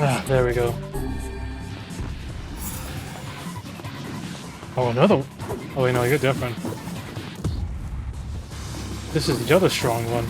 Ah, there we go. Oh, another. Oh, wait, no, you're different. This is the other strong one.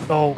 Oh.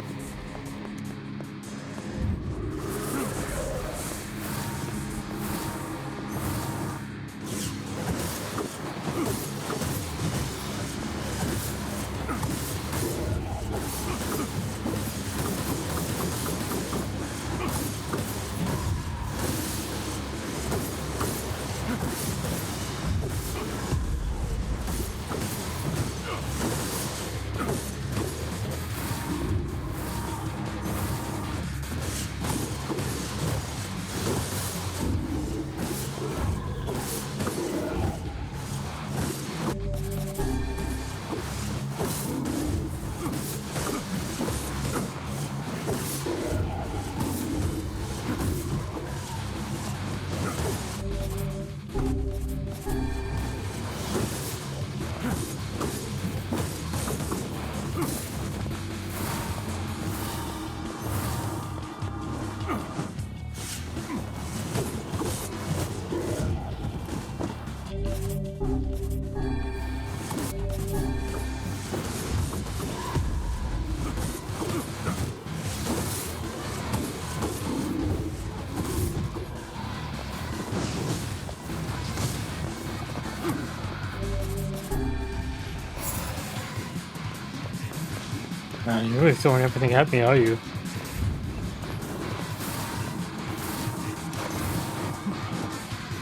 Man, you're really throwing everything at me, are you?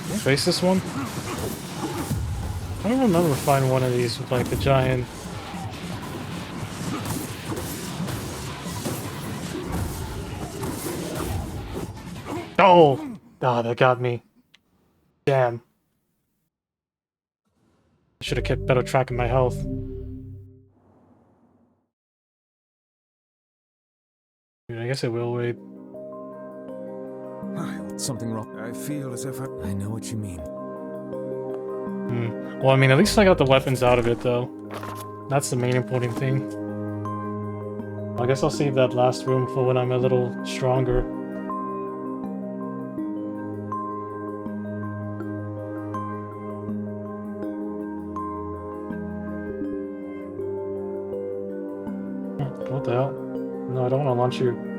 Can I face this one? I don't remember finding one of these with like the giant. Oh! Ah, that got me. Damn. I should have kept better track of my health. I guess I will wait. Something wrong. I feel as if I know what you mean. Well, I mean, at least I got the weapons out of it, though. That's the main important thing. I guess I'll save that last room for when I'm a little stronger. What the hell? No, I don't want to launch you.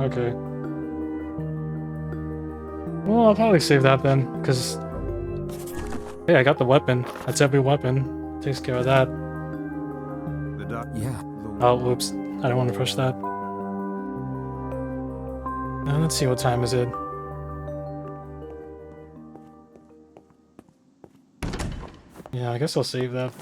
Okay. Well, I'll probably save that then, because... Hey, I got the weapon. That's every weapon. Takes care of that. the dark. Yeah. Oh, oops. I don't want to push that. Let's see, what time is it? Yeah, I guess I'll save that.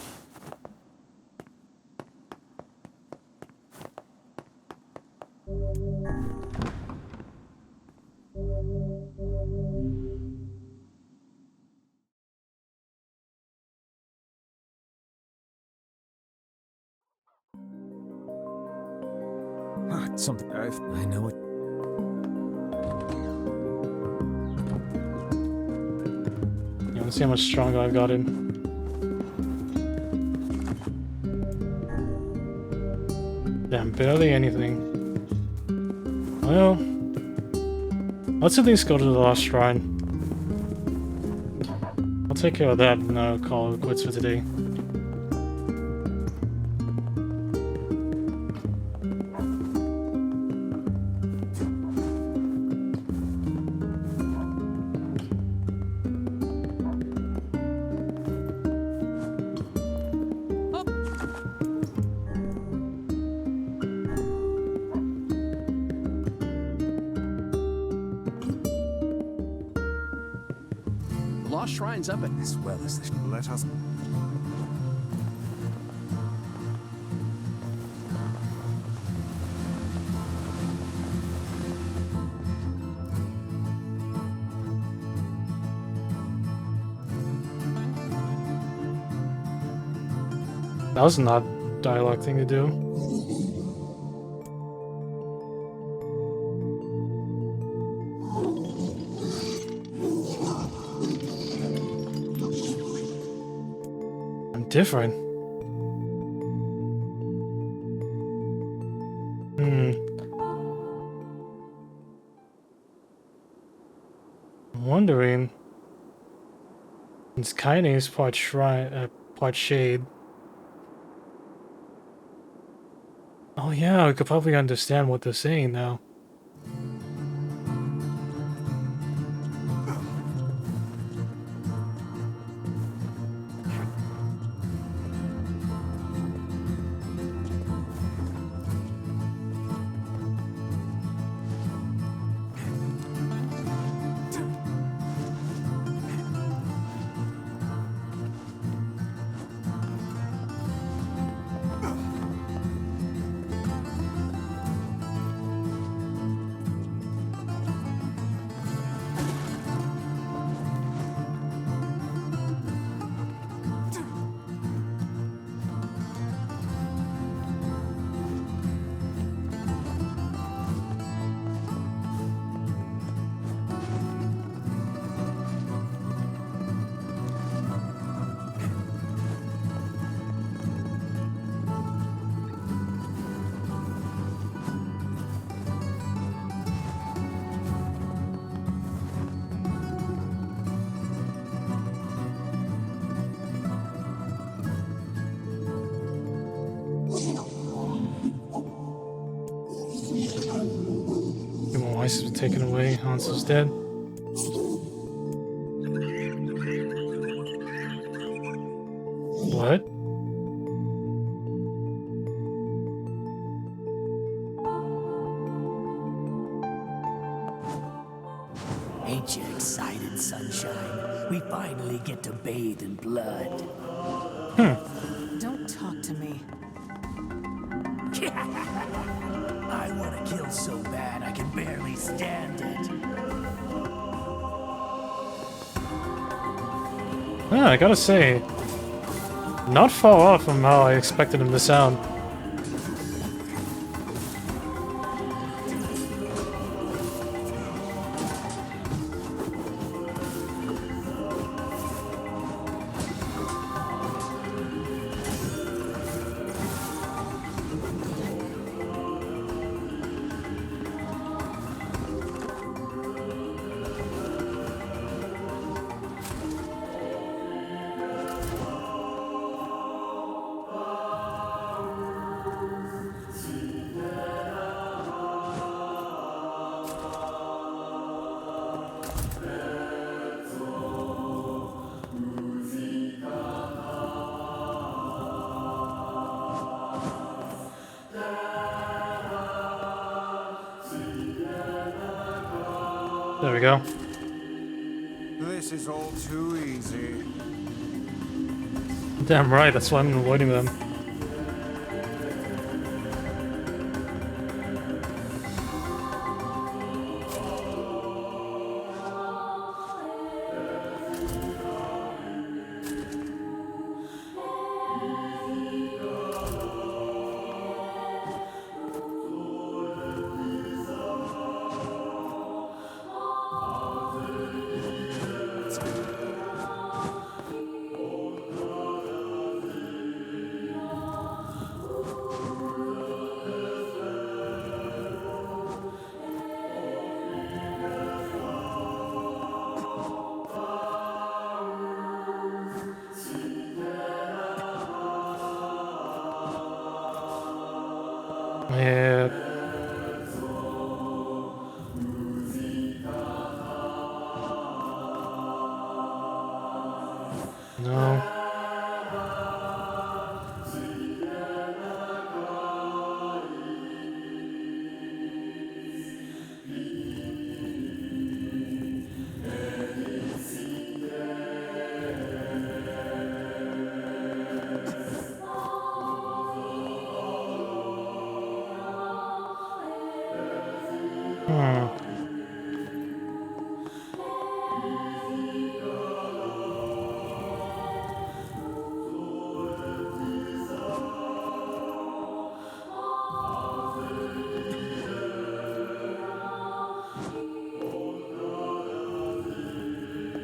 Something. I know it. You want to see how much stronger I've gotten? Damn, barely anything. Well, let's at least go to the last shrine. I'll take care of that and I'll call it quits for today. Lost Shrine's up as well as this. Let us. That was not a dialogue thing to do. I'm different. I'm wondering. It's kinase part shrine, part shade. Oh yeah, we could probably understand what they're saying now. devices were taken away. Hansel's dead. What? Ain't you excited, sunshine? We finally get to bathe in blood. Don't talk to me. I want to kill so bad I can barely stand it. Yeah, I gotta say, not far off from how I expected him to sound. There we go. This is all too easy. Damn right, that's why I'm avoiding them. Yeah. No.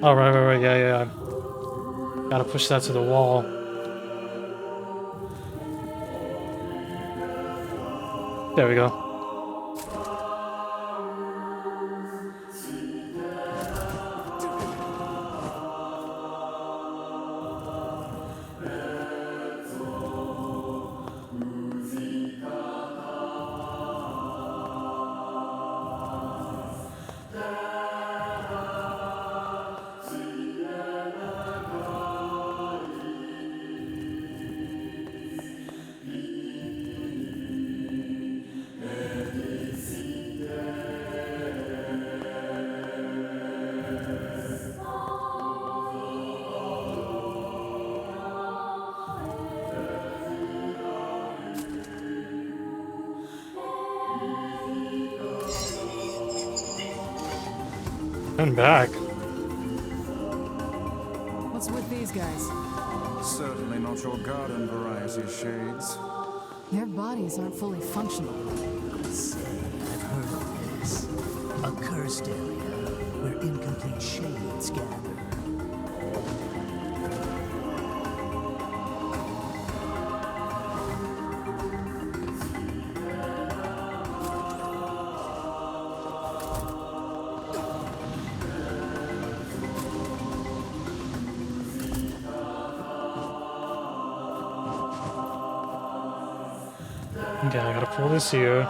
Oh, right, yeah. Gotta push that to the wall. There we go. And back. What's with these guys? Certainly not your garden variety, Shades. Their bodies aren't fully functional. Say, I've heard of this. A cursed area where incomplete shades gather. Okay, I gotta pull this here.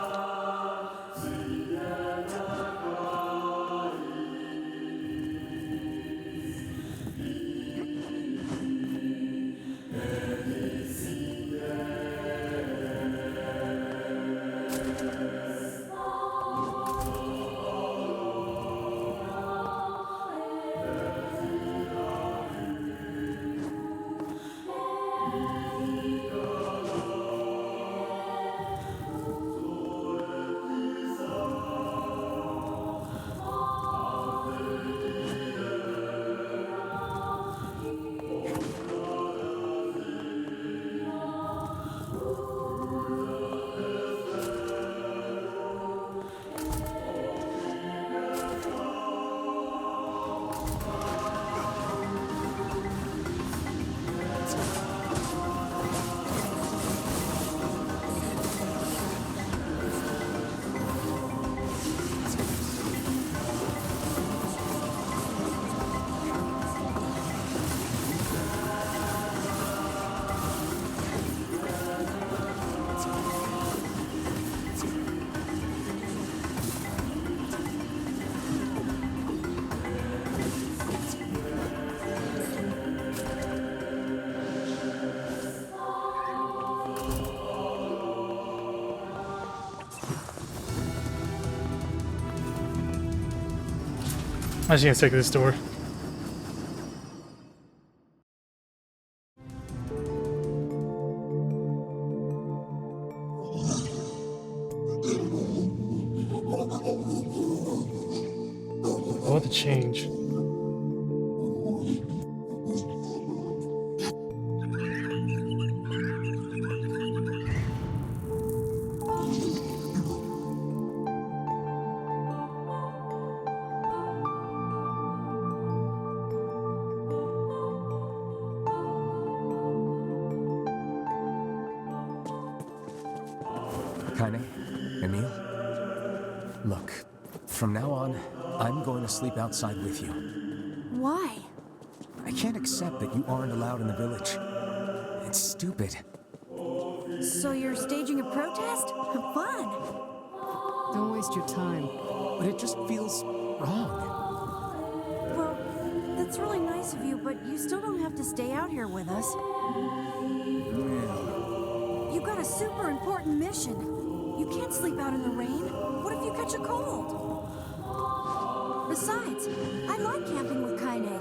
I was gonna take this door. What a change. Kaine and NieR, look, from now on, I'm going to sleep outside with you. Why? I can't accept that you aren't allowed in the village. It's stupid. So you're staging a protest? Fun! Don't waste your time. But it just feels wrong. Well, that's really nice of you, but you still don't have to stay out here with us. You got a super important mission. You can't sleep out in the rain. What if you catch a cold? Besides, I like camping with Kaine.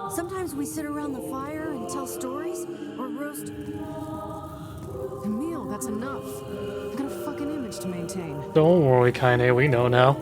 Sometimes we sit around the fire and tell stories, or roast... Emil, that's enough. I got a fucking image to maintain. Don't worry, Kaine, we know now.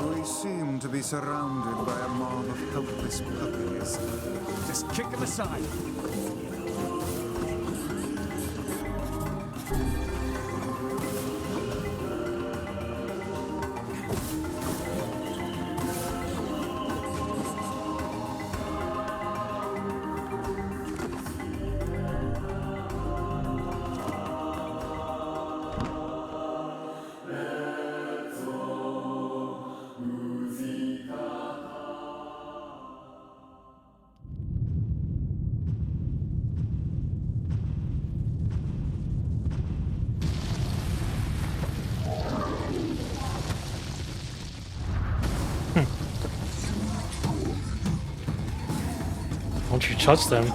We seem to be surrounded by a mob of helpless puppies. Just kick him aside. Once you touch them.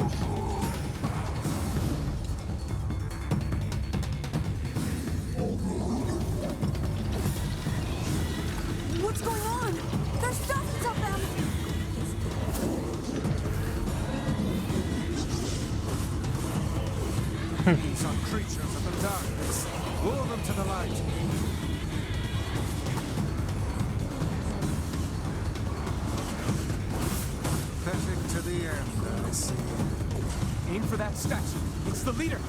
What's going on? There's dozens of them! These are creatures of the darkness. Lure them to the light. Pathetic to the end, I see. Aim for that statue. It's the leader.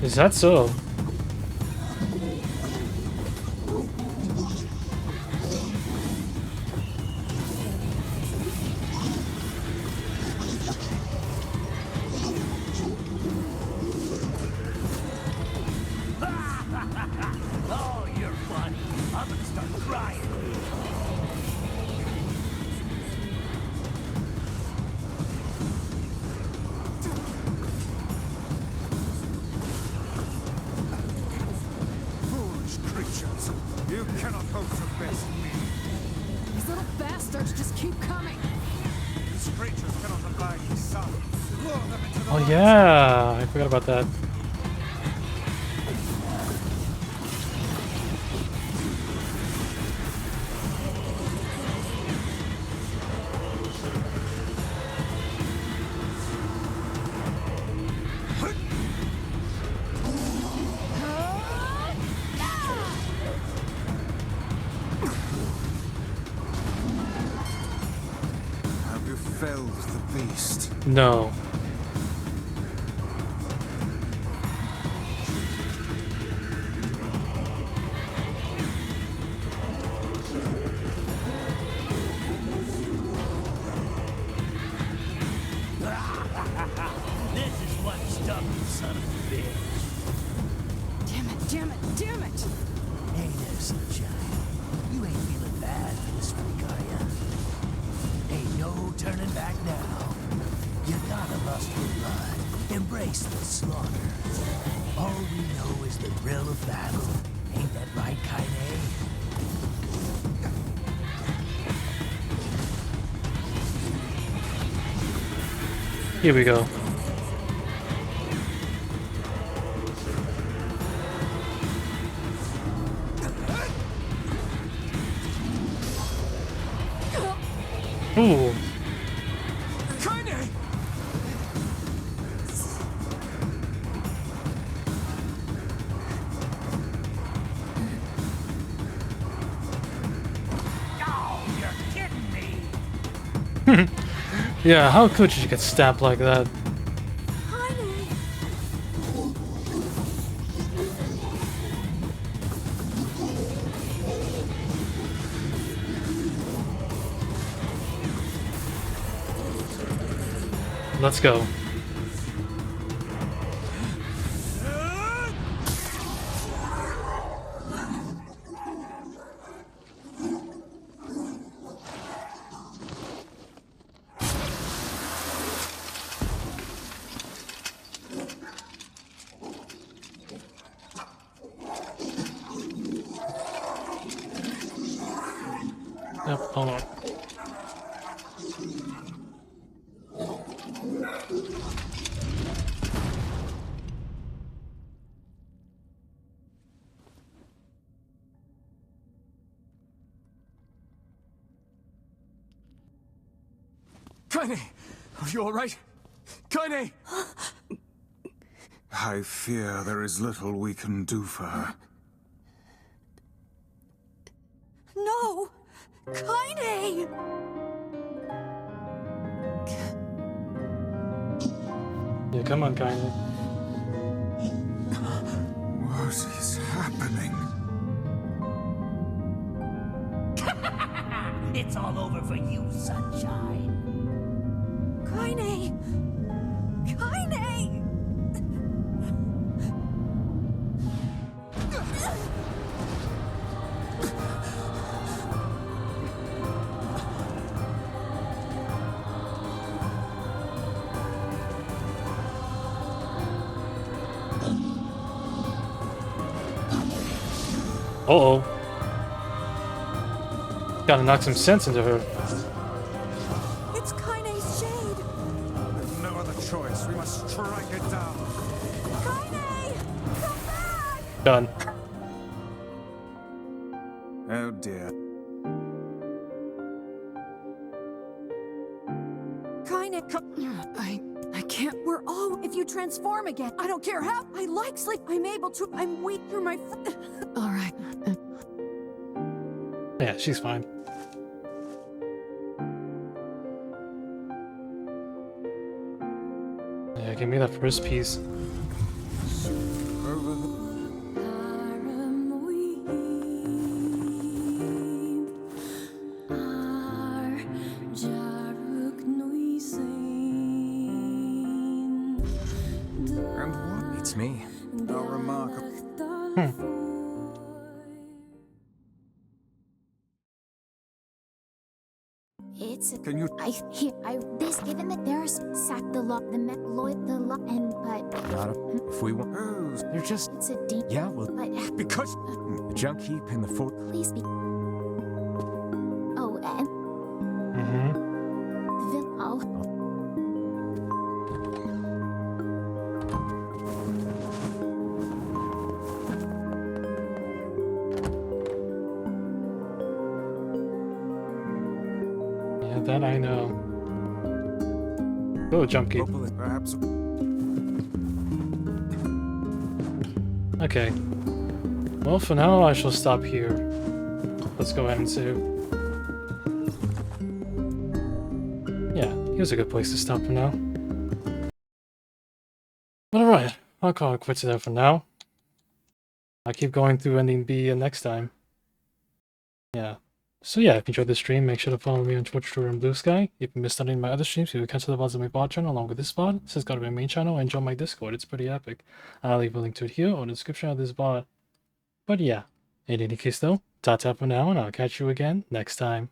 Is that so? Oh, you're funny. I'm gonna start crying. Foolish creatures. You cannot hope to best me. These little bastards just keep coming. These creatures cannot abide the sun. Lure them into the Oh light. yeah, I forgot about that. No. This is what stuck, you son of a bitch. Damn it, damn it, damn it! Hey there, sunshine. You ain't feeling bad for this freak, are ya? Ain't no turning back now. You gotta lust for blood. Embrace the slaughter. All we know is the thrill of battle. Ain't that right, Kaine? Here we go. Ooh. Oh, you're kidding me. Yeah, how could you get stabbed like that? Let's go. Yep, hold on. Kaine! Are you alright? Kaine! I fear there is little we can do for her. No! Kaine! Yeah, come on, kindly. What is happening? It's all over for you, sunshine. Kaine! Kaine! Uh-oh. Gotta knock some sense into her. It's Kaine's shade! There's no other choice. We must strike it down. Kaine! Come back! Done. Oh dear. Kaine, I can't. we're all. If you transform again, I don't care how. I like sleep. I'm able to. I'm weak through my. Alright. Yeah, she's fine. Yeah, give me that first piece. Over the... And what? It's me. How remarkable. It's Can you... this given that there's sack the lock, the met Lloyd the lock, and but Not a, if we want. Oh, They're just. it's a deep. Yeah, well, But because... the junk heap in the fort. please be. Oh, and Mm-hmm. oh, Yeah, that I know. Go, Jumpy. Hopefully, perhaps... Okay. Well, for now, I shall stop here. Let's go ahead and save. Yeah, here's a good place to stop for now. But alright, I'll call it quits there for now. I'll keep going through ending B next time. Yeah. So yeah, if you enjoyed this stream, make sure to follow me on Twitch, Twitter, and Blue Sky. If you missed any of my other streams, you can catch the VODs on my VOD channel along with this VOD. This has got to be my main channel, and join my Discord. It's pretty epic. I'll leave a link to it here or in the description of this VOD. But yeah, in any case though, ta-ta for now, and I'll catch you again next time.